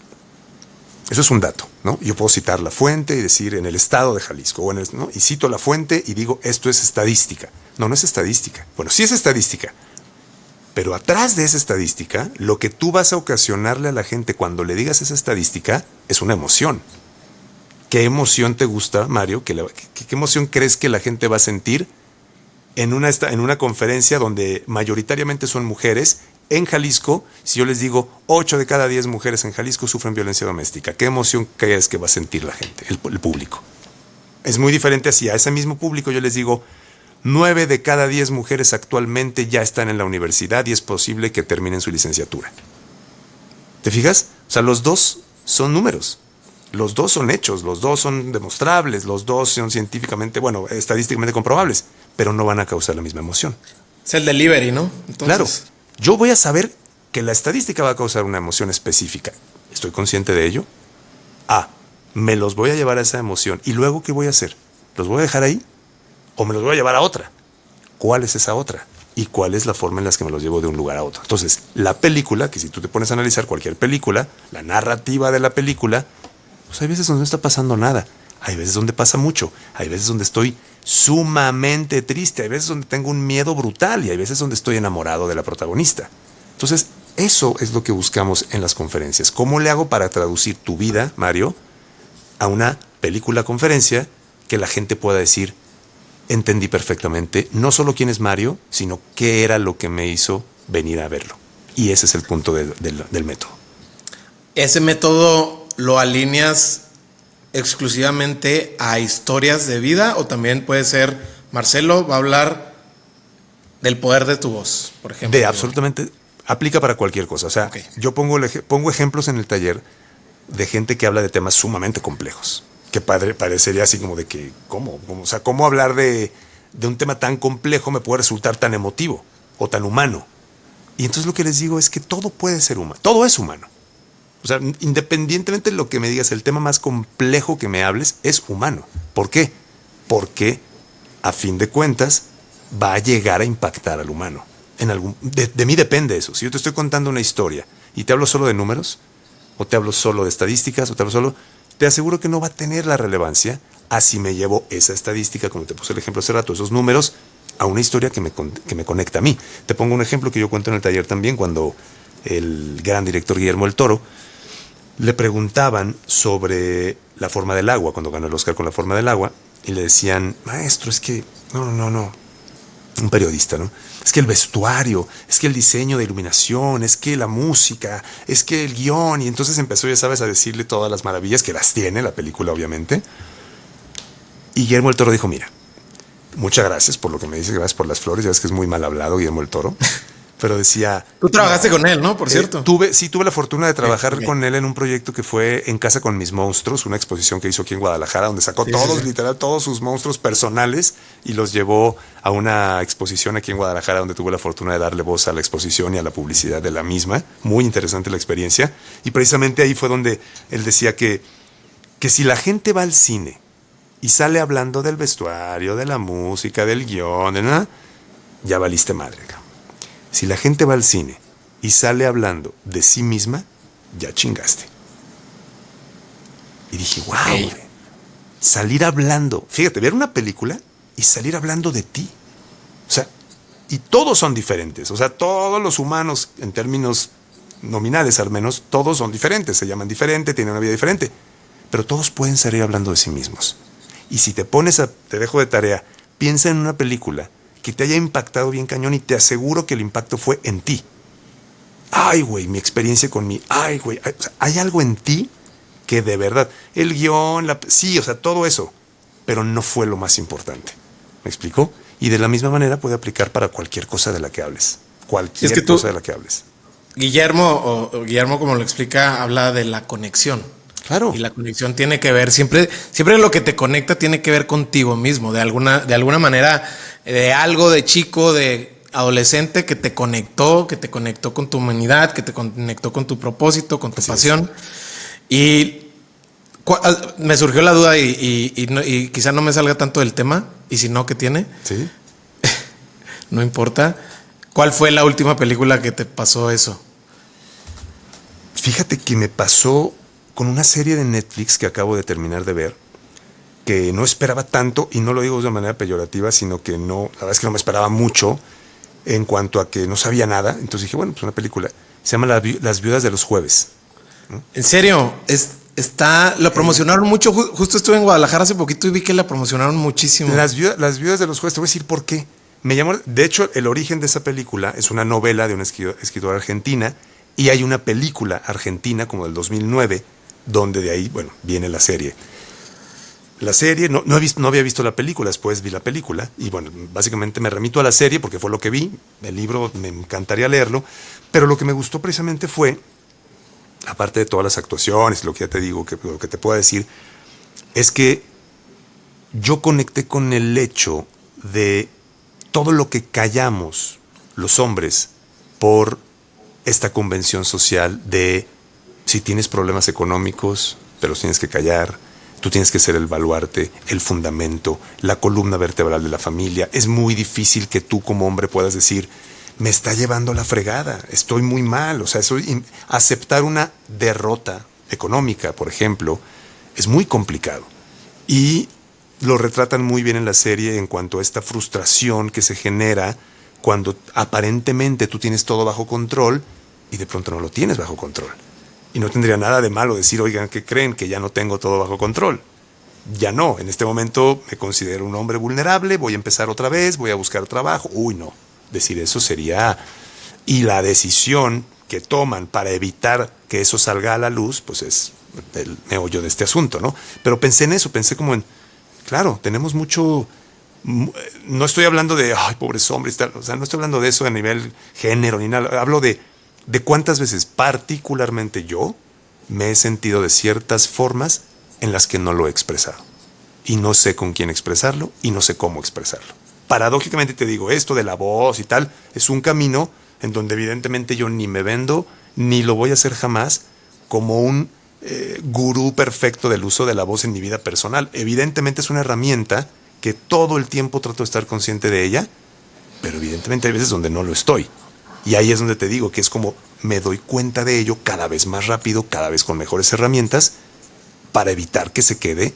Eso es un dato, ¿no? Yo puedo citar la fuente y decir en el estado de Jalisco, ¿no? Y cito la fuente y digo, esto es estadística. No es estadística. Bueno, sí es estadística. Pero atrás de esa estadística, lo que tú vas a ocasionarle a la gente cuando le digas esa estadística es una emoción. ¿Qué emoción te gusta, Mario? ¿Qué emoción crees que la gente va a sentir en una conferencia donde mayoritariamente son mujeres en Jalisco, si yo les digo 8 de cada 10 mujeres en Jalisco sufren violencia doméstica, ¿qué emoción crees que va a sentir la gente, el público? Es muy diferente así. A ese mismo público yo les digo 9 de cada 10 mujeres actualmente ya están en la universidad y es posible que terminen su licenciatura. ¿Te fijas? O sea, los dos son números. Los dos son hechos, los dos son demostrables, los dos son científicamente, bueno, estadísticamente comprobables, pero no van a causar la misma emoción. Es el delivery, ¿no? Entonces... Claro, yo voy a saber que la estadística va a causar una emoción específica. ¿Estoy consciente de ello? Me los voy a llevar a esa emoción. ¿Y luego qué voy a hacer? ¿Los voy a dejar ahí? ¿O me los voy a llevar a otra? ¿Cuál es esa otra? ¿Y cuál es la forma en la que me los llevo de un lugar a otro? Entonces, la película, que si tú te pones a analizar cualquier película, la narrativa de la película, pues hay veces donde no está pasando nada. Hay veces donde pasa mucho. Hay veces donde estoy sumamente triste. Hay veces donde tengo un miedo brutal. Y hay veces donde estoy enamorado de la protagonista. Entonces, eso es lo que buscamos en las conferencias. ¿Cómo le hago para traducir tu vida, Mario, a una película conferencia que la gente pueda decir, entendí perfectamente, no solo quién es Mario, sino qué era lo que me hizo venir a verlo? Y ese es el punto del método. ¿Ese método lo alineas exclusivamente a historias de vida o también puede ser, Marcelo va a hablar del poder de tu voz, por ejemplo? De absolutamente, aplica para cualquier cosa. O sea, okay. Yo pongo ejemplos en el taller de gente que habla de temas sumamente complejos, que parecería así como de que, ¿cómo hablar de un tema tan complejo me puede resultar tan emotivo o tan humano? Y entonces lo que les digo es que todo puede ser humano, todo es humano. O sea, independientemente de lo que me digas, el tema más complejo que me hables es humano. ¿Por qué? Porque, a fin de cuentas, va a llegar a impactar al humano. De mí depende eso. Si yo te estoy contando una historia y te hablo solo de números, o te hablo solo de estadísticas, o te aseguro que no va a tener la relevancia así me llevo esa estadística, como te puse el ejemplo hace rato, esos números, a una historia que me conecta a mí. Te pongo un ejemplo que yo cuento en el taller también, cuando el gran director Guillermo del Toro le preguntaban sobre La forma del agua, cuando ganó el Oscar con La forma del agua, y le decían, maestro, es que, no, un periodista, ¿no? Es que el vestuario, es que el diseño de iluminación, es que la música, es que el guión, y entonces empezó, ya sabes, a decirle todas las maravillas, que las tiene la película, obviamente. Y Guillermo del Toro dijo, mira, muchas gracias por lo que me dices, gracias por las flores, ya ves que es muy mal hablado Guillermo del Toro. Pero decía... Tú trabajaste con él, ¿no? Por cierto. Tuve la fortuna de trabajar con él en un proyecto que fue En Casa con Mis Monstruos, una exposición que hizo aquí en Guadalajara, donde sacó literal, todos sus monstruos personales y los llevó a una exposición aquí en Guadalajara, donde tuve la fortuna de darle voz a la exposición y a la publicidad de la misma. Muy interesante la experiencia. Y precisamente ahí fue donde él decía que si la gente va al cine y sale hablando del vestuario, de la música, del guión, de nada, ya valiste madre, cabrón. Si la gente va al cine y sale hablando de sí misma, ya chingaste. Y dije, wow, salir hablando, fíjate, ver una película y salir hablando de ti. O sea, y todos son diferentes. O sea, todos los humanos, en términos nominales al menos, todos son diferentes, se llaman diferente, tienen una vida diferente. Pero todos pueden salir hablando de sí mismos. Y si te dejo de tarea, piensa en una película que te haya impactado bien cañón y te aseguro que el impacto fue en ti. Ay, güey, mi experiencia con mi... Ay, güey, o sea, hay algo en ti que de verdad... El guión, sí, o sea, todo eso, pero no fue lo más importante. ¿Me explico? Y de la misma manera puede aplicar para cualquier cosa de la que hables. Cualquier cosa de la que hables. Guillermo, como lo explica, habla de la conexión. Claro. Y la conexión tiene que ver, siempre lo que te conecta tiene que ver contigo mismo, de alguna manera, de algo de chico, de adolescente que te conectó con tu humanidad, que te conectó con tu propósito, con tu pasión. Y me surgió la duda y quizá no me salga tanto del tema, y si no, ¿qué tiene? Sí. No importa. ¿Cuál fue la última película que te pasó eso? Fíjate que me pasó con una serie de Netflix que acabo de terminar de ver, que no esperaba tanto, y no lo digo de manera peyorativa, sino que no, la verdad es que no me esperaba mucho en cuanto a que no sabía nada. Entonces dije, bueno, pues una película. Se llama Las Viudas de los Jueves. ¿No? ¿En serio? Lo promocionaron mucho. Justo estuve en Guadalajara hace poquito y vi que la promocionaron muchísimo. Las Viudas de los Jueves, te voy a decir por qué. Me llamó, de hecho, el origen de esa película es una novela de una escritora argentina y hay una película argentina como del 2009 donde de ahí, bueno, viene la serie. La serie, no había visto la película, después vi la película y bueno, básicamente me remito a la serie porque fue lo que vi, el libro me encantaría leerlo, pero lo que me gustó precisamente fue, aparte de todas las actuaciones, lo que ya te digo, lo que te puedo decir, es que yo conecté con el hecho de todo lo que callamos los hombres por esta convención social de si tienes problemas económicos, te los tienes que callar. Tú tienes que ser el baluarte, el fundamento, la columna vertebral de la familia. Es muy difícil que tú como hombre puedas decir, me está llevando la fregada, estoy muy mal. O sea, aceptar una derrota económica, por ejemplo, es muy complicado. Y lo retratan muy bien en la serie en cuanto a esta frustración que se genera cuando aparentemente tú tienes todo bajo control y de pronto no lo tienes bajo control. Y no tendría nada de malo decir, oigan, ¿qué creen? Que ya no tengo todo bajo control. Ya no, en este momento me considero un hombre vulnerable, voy a empezar otra vez, voy a buscar trabajo. Uy, no, decir eso sería... Y la decisión que toman para evitar que eso salga a la luz, pues es el meollo de este asunto, ¿no? Pero pensé en eso, pensé como en, claro, tenemos mucho... No estoy hablando de, ay, pobres hombres, tal, o sea, no estoy hablando de eso a nivel género ni nada, hablo de cuántas veces particularmente yo me he sentido de ciertas formas en las que no lo he expresado. Y no sé con quién expresarlo y no sé cómo expresarlo. Paradójicamente te digo, esto de la voz y tal, es un camino en donde evidentemente yo ni me vendo, ni lo voy a hacer jamás como un gurú perfecto del uso de la voz en mi vida personal. Evidentemente es una herramienta que todo el tiempo trato de estar consciente de ella, pero evidentemente hay veces donde no lo estoy. Y ahí es donde te digo que es como me doy cuenta de ello cada vez más rápido, cada vez con mejores herramientas, para evitar que se quede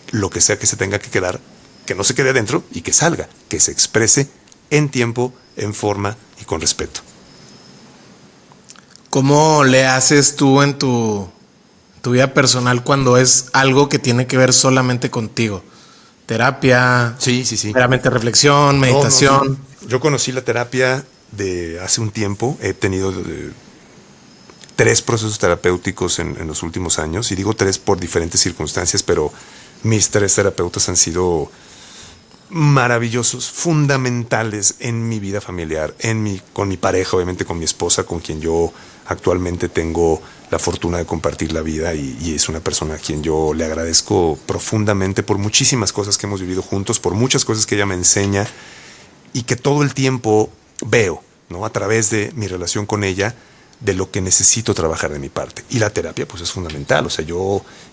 lo que sea que se tenga que quedar, que no se quede adentro y que salga, que se exprese en tiempo, en forma y con respeto. ¿Cómo le haces tú en tu vida personal cuando es algo que tiene que ver solamente contigo? Terapia, Sí. meramente reflexión, meditación. No. Yo conocí la terapia de hace un tiempo, he tenido 3 procesos terapéuticos en los últimos años, y digo 3 por diferentes circunstancias, pero mis 3 terapeutas han sido maravillosos, fundamentales en mi vida familiar, con mi pareja, obviamente con mi esposa, con quien yo actualmente tengo la fortuna de compartir la vida, y es una persona a quien yo le agradezco profundamente por muchísimas cosas que hemos vivido juntos, por muchas cosas que ella me enseña y que todo el tiempo veo, ¿no? A través de mi relación con ella, de lo que necesito trabajar de mi parte. Y la terapia, pues, es fundamental. O sea,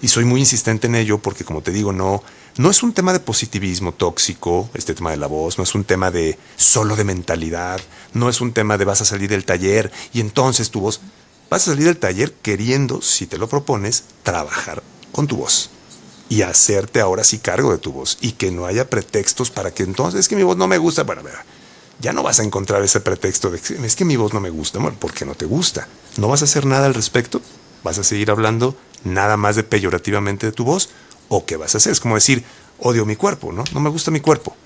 y soy muy insistente en ello porque, como te digo, no es un tema de positivismo tóxico, este tema de la voz, no es un tema de solo de mentalidad, no es un tema de vas a salir del taller y entonces tu voz, vas a salir del taller queriendo, si te lo propones, trabajar con tu voz y hacerte ahora sí cargo de tu voz y que no haya pretextos para que entonces es que mi voz no me gusta. Bueno, a ver, ya no vas a encontrar ese pretexto de es que mi voz no me gusta. Bueno, ¿por qué no te gusta? ¿No vas a hacer nada al respecto? ¿Vas a seguir hablando nada más de peyorativamente de tu voz? ¿O qué vas a hacer? Es como decir, odio mi cuerpo, ¿no? No me gusta mi cuerpo.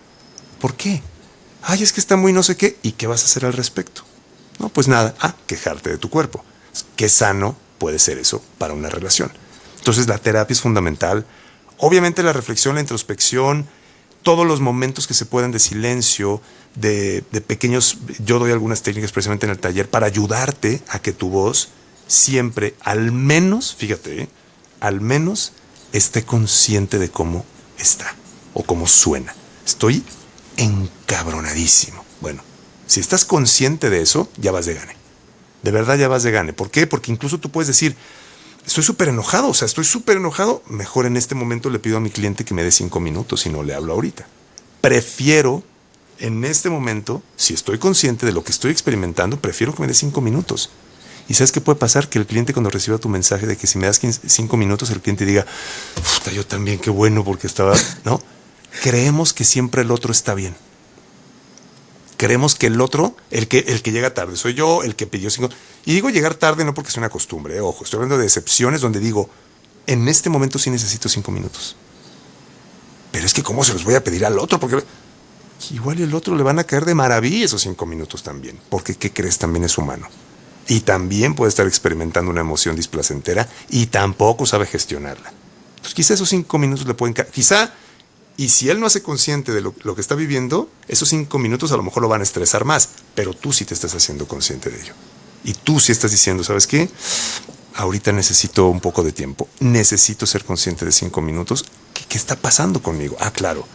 ¿Por qué? Ay, es que está muy no sé qué. ¿Y qué vas a hacer al respecto? No, pues nada. Quejarte de tu cuerpo. Qué sano puede ser eso para una relación. Entonces la terapia es fundamental. Obviamente la reflexión, la introspección, todos los momentos que se puedan de silencio, de pequeños... Yo doy algunas técnicas precisamente en el taller para ayudarte a que tu voz siempre, al menos, fíjate, al menos esté consciente de cómo está o cómo suena. Estoy encabronadísimo. Bueno, si estás consciente de eso, ya vas de gane. De verdad ya vas de gane. ¿Por qué? Porque incluso tú puedes decir, estoy súper enojado, mejor en este momento le pido a mi cliente que me dé 5 minutos y no le hablo ahorita. Prefiero, en este momento, si estoy consciente de lo que estoy experimentando, prefiero que me dé 5 minutos. ¿Y sabes qué puede pasar? Que el cliente, cuando reciba tu mensaje de que si me das 5 minutos, el cliente diga, puta, yo también, qué bueno, porque estaba... ¿No? Creemos que siempre el otro está bien. Creemos que el otro, el que llega tarde, soy yo, el que pidió 5... Y digo llegar tarde no porque es una costumbre, ojo, estoy hablando de excepciones donde digo, en este momento sí necesito 5 minutos. Pero es que ¿cómo se los voy a pedir al otro? Porque igual el otro le van a caer de maravilla esos 5 minutos también, porque ¿qué crees? También es humano. Y también puede estar experimentando una emoción displacentera y tampoco sabe gestionarla. Entonces quizá esos 5 minutos le pueden caer, quizá, y si él no hace consciente de lo que está viviendo, esos 5 minutos a lo mejor lo van a estresar más, pero tú sí te estás haciendo consciente de ello. Y tú sí estás diciendo, ¿sabes qué? Ahorita necesito un poco de tiempo, necesito ser consciente de 5 minutos. ¿Qué está pasando conmigo? Ah, claro,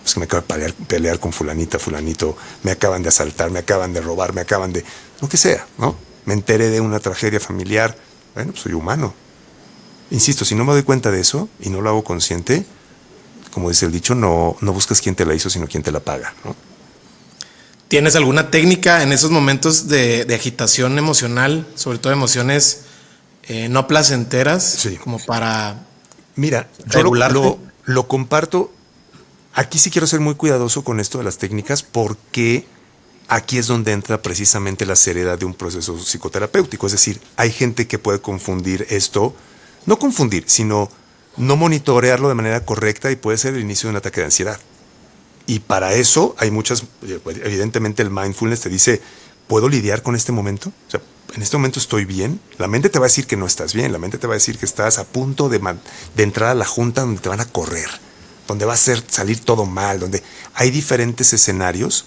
es que me acabo de pelear con fulanita, fulanito, me acaban de asaltar, me acaban de robar, me acaban de... lo que sea, ¿no? Me enteré de una tragedia familiar. Bueno, pues soy humano. Insisto, si no me doy cuenta de eso y no lo hago consciente, como dice el dicho, no buscas quién te la hizo, sino quién te la paga, ¿no? ¿Tienes alguna técnica en esos momentos de agitación emocional, sobre todo emociones no placenteras, Sí. como para Mira, regularte? yo lo comparto. Aquí sí quiero ser muy cuidadoso con esto de las técnicas porque aquí es donde entra precisamente la seriedad de un proceso psicoterapéutico. Es decir, hay gente que puede confundir esto, no confundir, sino no monitorearlo de manera correcta y puede ser el inicio de un ataque de ansiedad. Y para eso hay muchas, evidentemente el mindfulness te dice, ¿puedo lidiar con este momento? O sea, en este momento estoy bien. La mente te va a decir que no estás bien, la mente te va a decir que estás a punto de entrar a la junta donde te van a correr, donde va a salir todo mal, donde hay diferentes escenarios.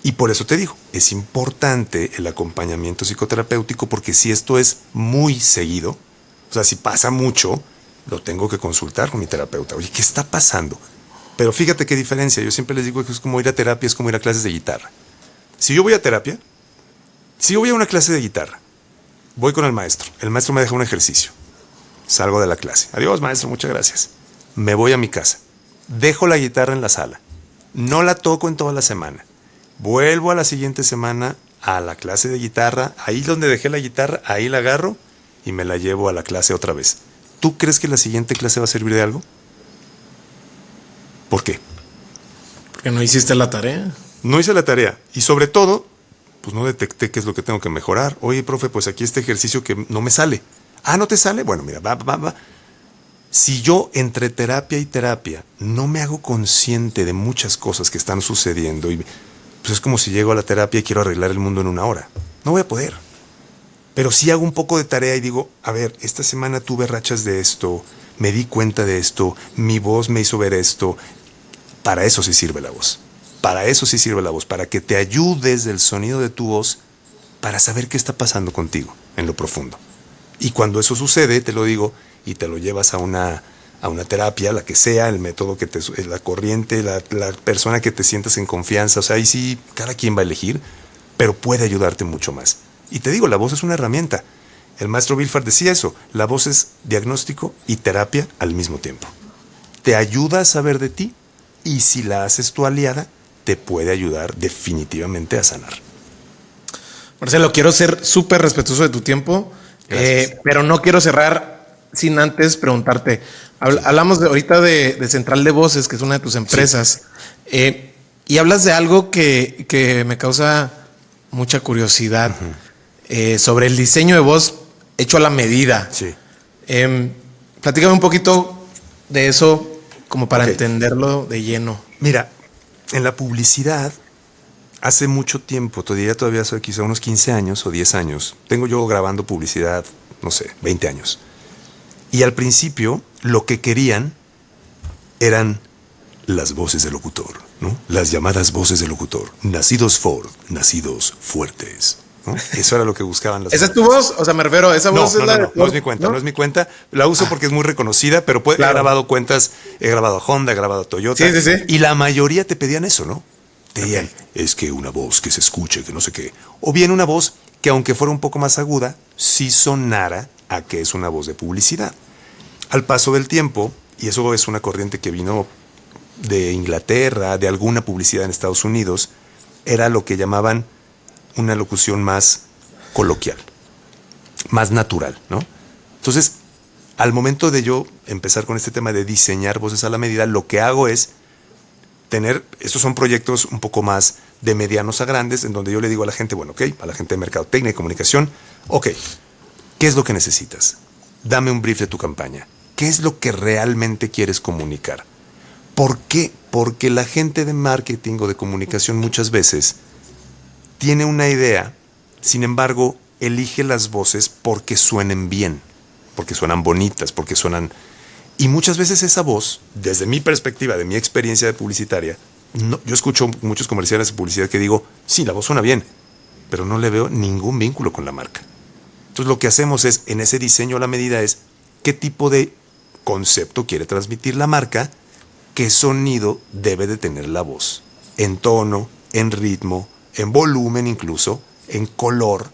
Y por eso te digo, es importante el acompañamiento psicoterapéutico porque si esto es muy seguido, o sea, si pasa mucho, lo tengo que consultar con mi terapeuta. Oye, ¿qué está pasando? Pero fíjate qué diferencia. Yo siempre les digo que es como ir a terapia, es como ir a clases de guitarra. Si yo voy a terapia, si yo voy a una clase de guitarra, voy con el maestro me deja un ejercicio, salgo de la clase. Adiós, maestro, muchas gracias. Me voy a mi casa, dejo la guitarra en la sala, no la toco en toda la semana. Vuelvo a la siguiente semana a la clase de guitarra, ahí donde dejé la guitarra, ahí la agarro y me la llevo a la clase otra vez. ¿Tú crees que la siguiente clase va a servir de algo? ¿Por qué? Porque no hiciste la tarea. No hice la tarea y sobre todo, pues no detecté qué es lo que tengo que mejorar. Oye, profe, pues aquí este ejercicio que no me sale. Ah, ¿no te sale? Bueno, mira, va. Si yo entre terapia y terapia no me hago consciente de muchas cosas que están sucediendo y pues es como si llego a la terapia y quiero arreglar el mundo en 1 hora. No voy a poder. Pero si hago un poco de tarea y digo, a ver, esta semana tuve rachas de esto, me di cuenta de esto, mi voz me hizo ver esto. Para eso sí sirve la voz. Para eso sí sirve la voz, para que te ayudes del sonido de tu voz para saber qué está pasando contigo en lo profundo. Y cuando eso sucede, te lo digo, y te lo llevas a una terapia, la que sea, el método que la corriente, la persona que te sientas en confianza, o sea, ahí sí, cada quien va a elegir, pero puede ayudarte mucho más. Y te digo, la voz es una herramienta. El maestro Vilfar decía eso, la voz es diagnóstico y terapia al mismo tiempo. Te ayuda a saber de ti y si la haces tu aliada, te puede ayudar definitivamente a sanar. Marcelo, quiero ser súper respetuoso de tu tiempo, pero no quiero cerrar sin antes preguntarte. Hablamos ahorita de Central de Voces, que es una de tus empresas, sí. Y hablas de algo que me causa mucha curiosidad, sobre el diseño de voz hecho a la medida. Sí. Platícame un poquito de eso como para entenderlo de lleno. Mira, en la publicidad, hace mucho tiempo, todavía soy quizá unos 15 años o 10 años, tengo yo grabando publicidad, no sé, 20 años. Y al principio, lo que querían eran las voces del locutor, ¿no? Las llamadas voces del locutor. Nacidos Ford, nacidos fuertes, ¿no? Eso era lo que buscaban las ¿Esa es tu voz? O sea, me refiero, esa voz es la de... No es mi cuenta, no es mi cuenta. La uso porque es muy reconocida, pero claro. He grabado cuentas, he grabado a Honda, he grabado a Toyota. Sí. Y la mayoría te pedían eso, ¿no? Te decían, es que una voz que se escuche, que no sé qué. O bien una voz que aunque fuera un poco más aguda, sí sonara a que es una voz de publicidad. Al paso del tiempo, y eso es una corriente que vino de Inglaterra, de alguna publicidad en Estados Unidos, era lo que llamaban una locución más coloquial, más natural, ¿no? Entonces, al momento de yo empezar con este tema de diseñar voces a la medida, lo que hago es estos son proyectos un poco más de medianos a grandes, en donde yo le digo a la gente, bueno, a la gente de mercadotecnia y comunicación, ¿qué es lo que necesitas? Dame un brief de tu campaña. ¿Qué es lo que realmente quieres comunicar? ¿Por qué Porque la gente de marketing o de comunicación muchas veces tiene una idea, sin embargo, elige las voces porque suenen bien, porque suenan bonitas, porque suenan... Y muchas veces esa voz, desde mi perspectiva, de mi experiencia de publicitaria, no, yo escucho muchos comerciales de publicidad que digo, sí, la voz suena bien, pero no le veo ningún vínculo con la marca. Entonces lo que hacemos es, en ese diseño a la medida es, ¿qué tipo de concepto quiere transmitir la marca? ¿Qué sonido debe de tener la voz? En tono, en ritmo, en volumen incluso, en color,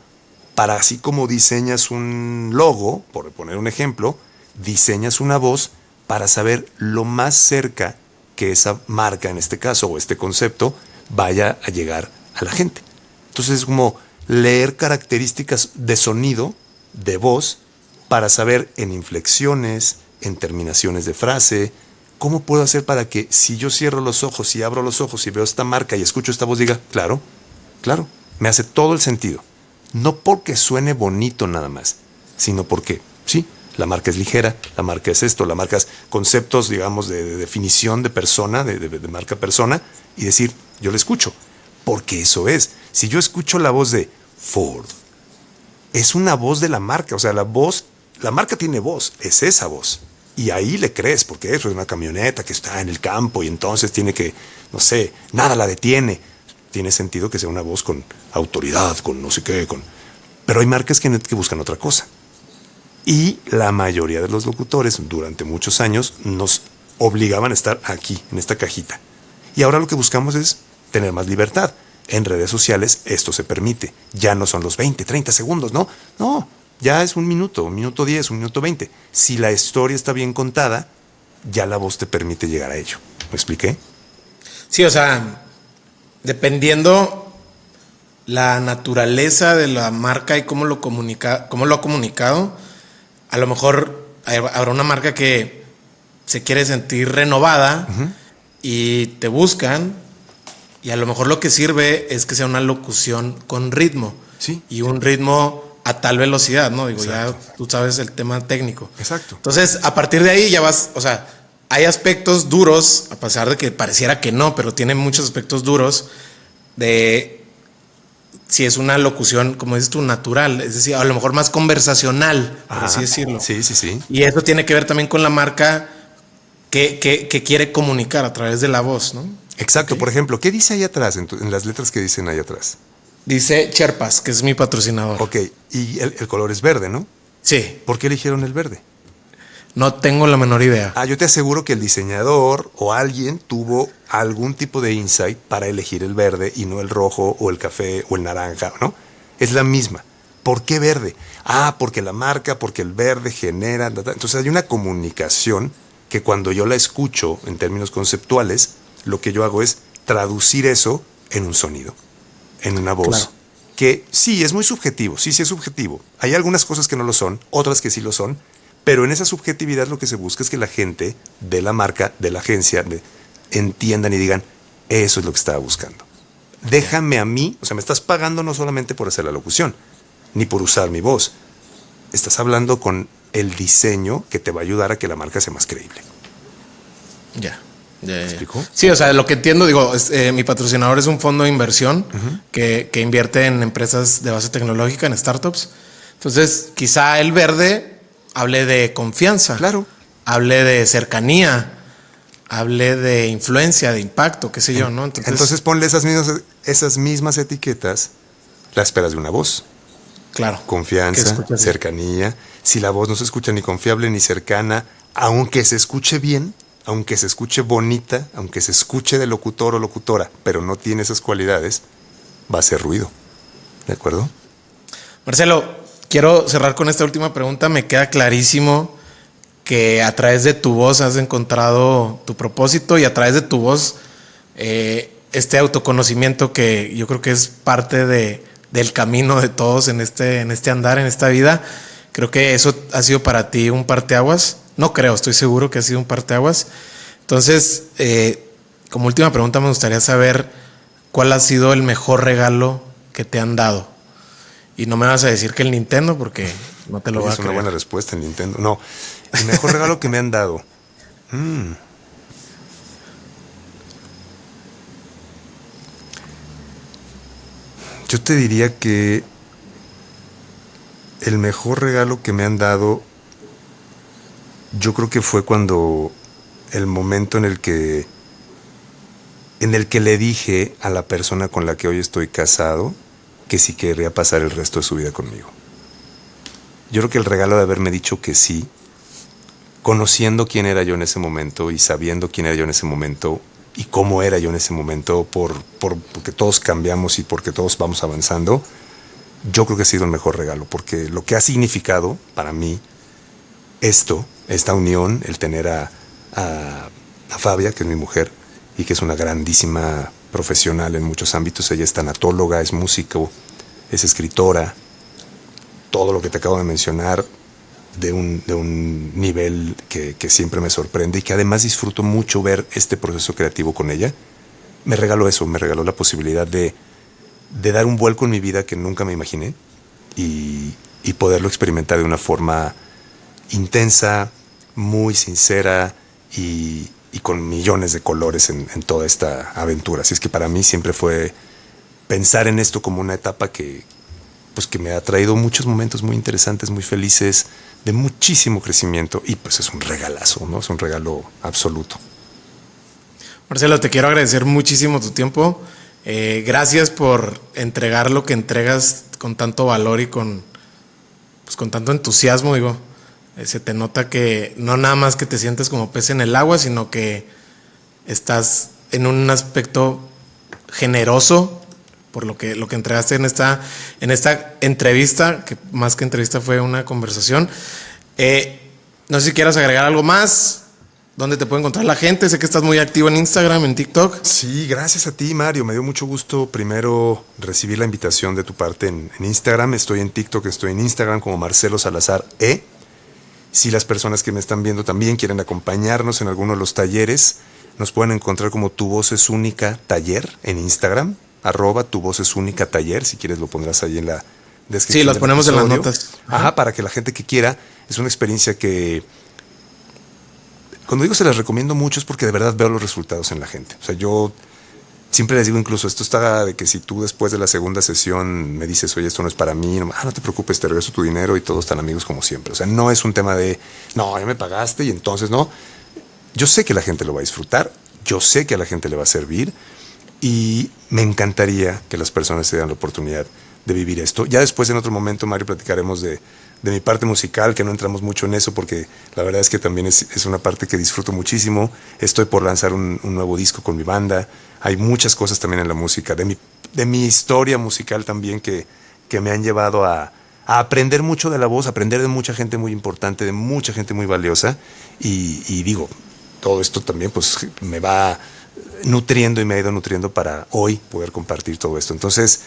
para así como diseñas un logo, por poner un ejemplo, diseñas una voz para saber lo más cerca que esa marca, en este caso, o este concepto, vaya a llegar a la gente. Entonces es como leer características de sonido, de voz, para saber en inflexiones, en terminaciones de frase, cómo puedo hacer para que si yo cierro los ojos y abro los ojos y veo esta marca y escucho esta voz, diga, claro, claro, me hace todo el sentido. No porque suene bonito nada más, sino porque, sí, la marca es ligera, la marca es esto, la marca es conceptos, digamos, de definición de persona, de marca persona, y decir, yo le escucho, porque eso es. Si yo escucho la voz de Ford, es una voz de la marca, o sea, la marca tiene voz, es esa voz. Y ahí le crees, porque eso es una camioneta que está en el campo y entonces tiene que, no sé, nada la detiene. Tiene sentido que sea una voz con autoridad, con no sé qué, pero hay marcas que buscan otra cosa. Y la mayoría de los locutores durante muchos años nos obligaban a estar aquí, en esta cajita. Y ahora lo que buscamos es tener más libertad. En redes sociales esto se permite. Ya no son los 20, 30 segundos, ¿no? No, ya es un minuto 10, un minuto 20. Si la historia está bien contada, ya la voz te permite llegar a ello. ¿Me expliqué? Sí, o sea, dependiendo la naturaleza de la marca y cómo lo ha comunicado, a lo mejor habrá una marca que se quiere sentir renovada y te buscan, y a lo mejor lo que sirve es que sea una locución con ritmo. Sí. Y un ritmo a tal velocidad, ¿no? Digo, Exacto. ya tú sabes el tema técnico. Exacto. Entonces, a partir de ahí ya vas, o sea, hay aspectos duros, a pesar de que pareciera que no, pero tiene muchos aspectos duros de si es una locución, como dices tú, natural, es decir, a lo mejor más conversacional, por así decirlo. Sí, sí, sí. Y eso tiene que ver también con la marca que quiere comunicar a través de la voz, ¿no? Exacto. Okay. Por ejemplo, ¿qué dice ahí atrás, en las letras que dicen ahí atrás? Dice Sherpas, que es mi patrocinador. Ok, y el color es verde, ¿no? Sí. ¿Por qué eligieron el verde? No tengo la menor idea. Yo te aseguro que el diseñador o alguien tuvo algún tipo de insight para elegir el verde y no el rojo o el café o el naranja, ¿no? Es la misma. ¿Por qué verde? Porque la marca, porque el verde genera... Entonces hay una comunicación que cuando yo la escucho en términos conceptuales, lo que yo hago es traducir eso en un sonido, en una voz. Claro. Que sí, es muy subjetivo, sí es subjetivo. Hay algunas cosas que no lo son, otras que sí lo son, pero en esa subjetividad lo que se busca es que la gente de la marca, de la agencia, entiendan y digan, eso es lo que estaba buscando. Déjame a mí, o sea, me estás pagando no solamente por hacer la locución, ni por usar mi voz. Estás hablando con el diseño que te va a ayudar a que la marca sea más creíble. Ya. ¿Me explico? Sí, o sea, lo que entiendo, digo, mi patrocinador es un fondo de inversión que invierte en empresas de base tecnológica, en startups. Entonces, quizá el verde hable de confianza. Claro. Hable de cercanía. Hable de influencia, de impacto, qué sé yo, ¿no? Entonces ponle esas mismas etiquetas, la esperas de una voz. Claro. Confianza, cercanía. Si la voz no se escucha ni confiable ni cercana, aunque se escuche bien, aunque se escuche bonita, aunque se escuche de locutor o locutora, pero no tiene esas cualidades, va a ser ruido. ¿De acuerdo? Marcelo, quiero cerrar con esta última pregunta. Me queda clarísimo que a través de tu voz has encontrado tu propósito y a través de tu voz este autoconocimiento que yo creo que es parte del camino de todos en este andar, en esta vida. Creo que eso ha sido para ti un parteaguas. No creo, estoy seguro que ha sido un parteaguas. Entonces, como última pregunta, me gustaría saber cuál ha sido el mejor regalo que te han dado. Y no me vas a decir que el Nintendo, porque no te lo voy a creer. Es una buena respuesta, el Nintendo. No, el mejor regalo que me han dado. Yo te diría que el mejor regalo que me han dado, yo creo que fue cuando el momento en el que le dije a la persona con la que hoy estoy casado que sí querría pasar el resto de su vida conmigo. Yo creo que el regalo de haberme dicho que sí, conociendo quién era yo en ese momento y sabiendo quién era yo en ese momento y cómo era yo en ese momento, porque todos cambiamos y porque todos vamos avanzando, yo creo que ha sido el mejor regalo, porque lo que ha significado para mí esta unión, el tener a Fabia, que es mi mujer, y que es una grandísima profesional en muchos ámbitos. Ella es tanatóloga, es músico, es escritora, todo lo que te acabo de mencionar, de un nivel que siempre me sorprende y que además disfruto mucho ver este proceso creativo con ella. Me regaló eso, me regaló la posibilidad de dar un vuelco en mi vida que nunca me imaginé y poderlo experimentar de una forma intensa, muy sincera y con millones de colores en toda esta aventura. Así es que para mí siempre fue pensar en esto como una etapa que me ha traído muchos momentos muy interesantes, muy felices, de muchísimo crecimiento, y pues es un regalazo, ¿no? Es un regalo absoluto. Marcelo, te quiero agradecer muchísimo tu tiempo. Gracias por entregar lo que entregas con tanto valor y con tanto entusiasmo, digo. Se te nota que no nada más que te sientes como pez en el agua, sino que estás en un aspecto generoso por lo que entregaste en esta entrevista, que más que entrevista fue una conversación. No sé si quieras agregar algo más. ¿Dónde te puede encontrar la gente? Sé que estás muy activo en Instagram, en TikTok. Sí, gracias a ti, Mario. Me dio mucho gusto primero recibir la invitación de tu parte en Instagram. Estoy en TikTok, estoy en Instagram como Marcelo Salazar E. Si las personas que me están viendo también quieren acompañarnos en alguno de los talleres, nos pueden encontrar como Tu Voz es Única Taller en Instagram, @Tu Voz es Única Taller. Si quieres lo pondrás ahí en la descripción. Sí, las ponemos en las notas. Ajá, para que la gente que quiera. Es una experiencia que, cuando digo se las recomiendo mucho, es porque de verdad veo los resultados en la gente. O sea, yo siempre les digo, incluso esto está de que si tú después de la segunda sesión me dices, oye, esto no es para mí, no te preocupes, te regreso tu dinero y todos están amigos como siempre. O sea, no es un tema de, no, ya me pagaste y entonces no. Yo sé que la gente lo va a disfrutar, yo sé que a la gente le va a servir y me encantaría que las personas se den la oportunidad de vivir esto. Ya después, en otro momento, Mario, platicaremos de mi parte musical, que no entramos mucho en eso porque la verdad es que también es una parte que disfruto muchísimo. Estoy por lanzar un nuevo disco con mi banda. Hay muchas cosas también en la música, de mi historia musical también que me han llevado a aprender mucho de la voz, aprender de mucha gente muy importante, de mucha gente muy valiosa. Y digo, todo esto también pues me va nutriendo y me ha ido nutriendo para hoy poder compartir todo esto. Entonces,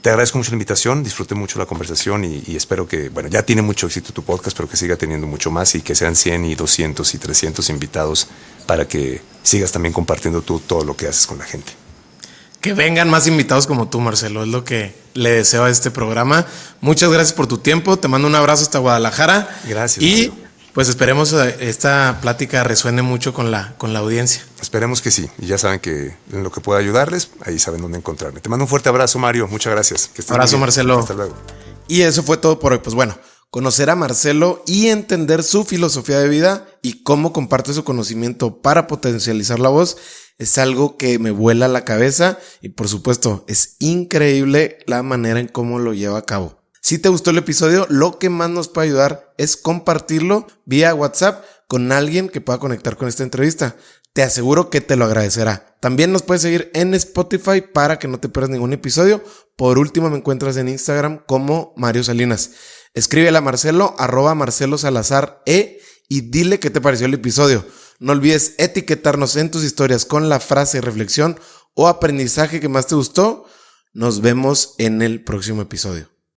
te agradezco mucho la invitación, disfruté mucho la conversación y espero que, bueno, ya tiene mucho éxito tu podcast, pero que siga teniendo mucho más y que sean 100 y 200 y 300 invitados para que sigas también compartiendo tú todo lo que haces con la gente. Que vengan más invitados como tú, Marcelo, es lo que le deseo a este programa. Muchas gracias por tu tiempo, te mando un abrazo hasta Guadalajara. Gracias. Y Mario. Pues esperemos esta plática resuene mucho con la audiencia. Esperemos que sí. Y ya saben que en lo que pueda ayudarles, ahí saben dónde encontrarme. Te mando un fuerte abrazo, Mario. Muchas gracias. Que estés abrazo, Marcelo. Hasta luego. Y eso fue todo por hoy. Pues bueno, conocer a Marcelo y entender su filosofía de vida y cómo comparte su conocimiento para potencializar la voz es algo que me vuela la cabeza y por supuesto es increíble la manera en cómo lo lleva a cabo. Si te gustó el episodio, lo que más nos puede ayudar es compartirlo vía WhatsApp con alguien que pueda conectar con esta entrevista. Te aseguro que te lo agradecerá. También nos puedes seguir en Spotify para que no te pierdas ningún episodio. Por último, me encuentras en Instagram como Mario Salinas. Escríbele a Marcelo, @Marcelo Salazar E, y dile qué te pareció el episodio. No olvides etiquetarnos en tus historias con la frase, reflexión o aprendizaje que más te gustó. Nos vemos en el próximo episodio.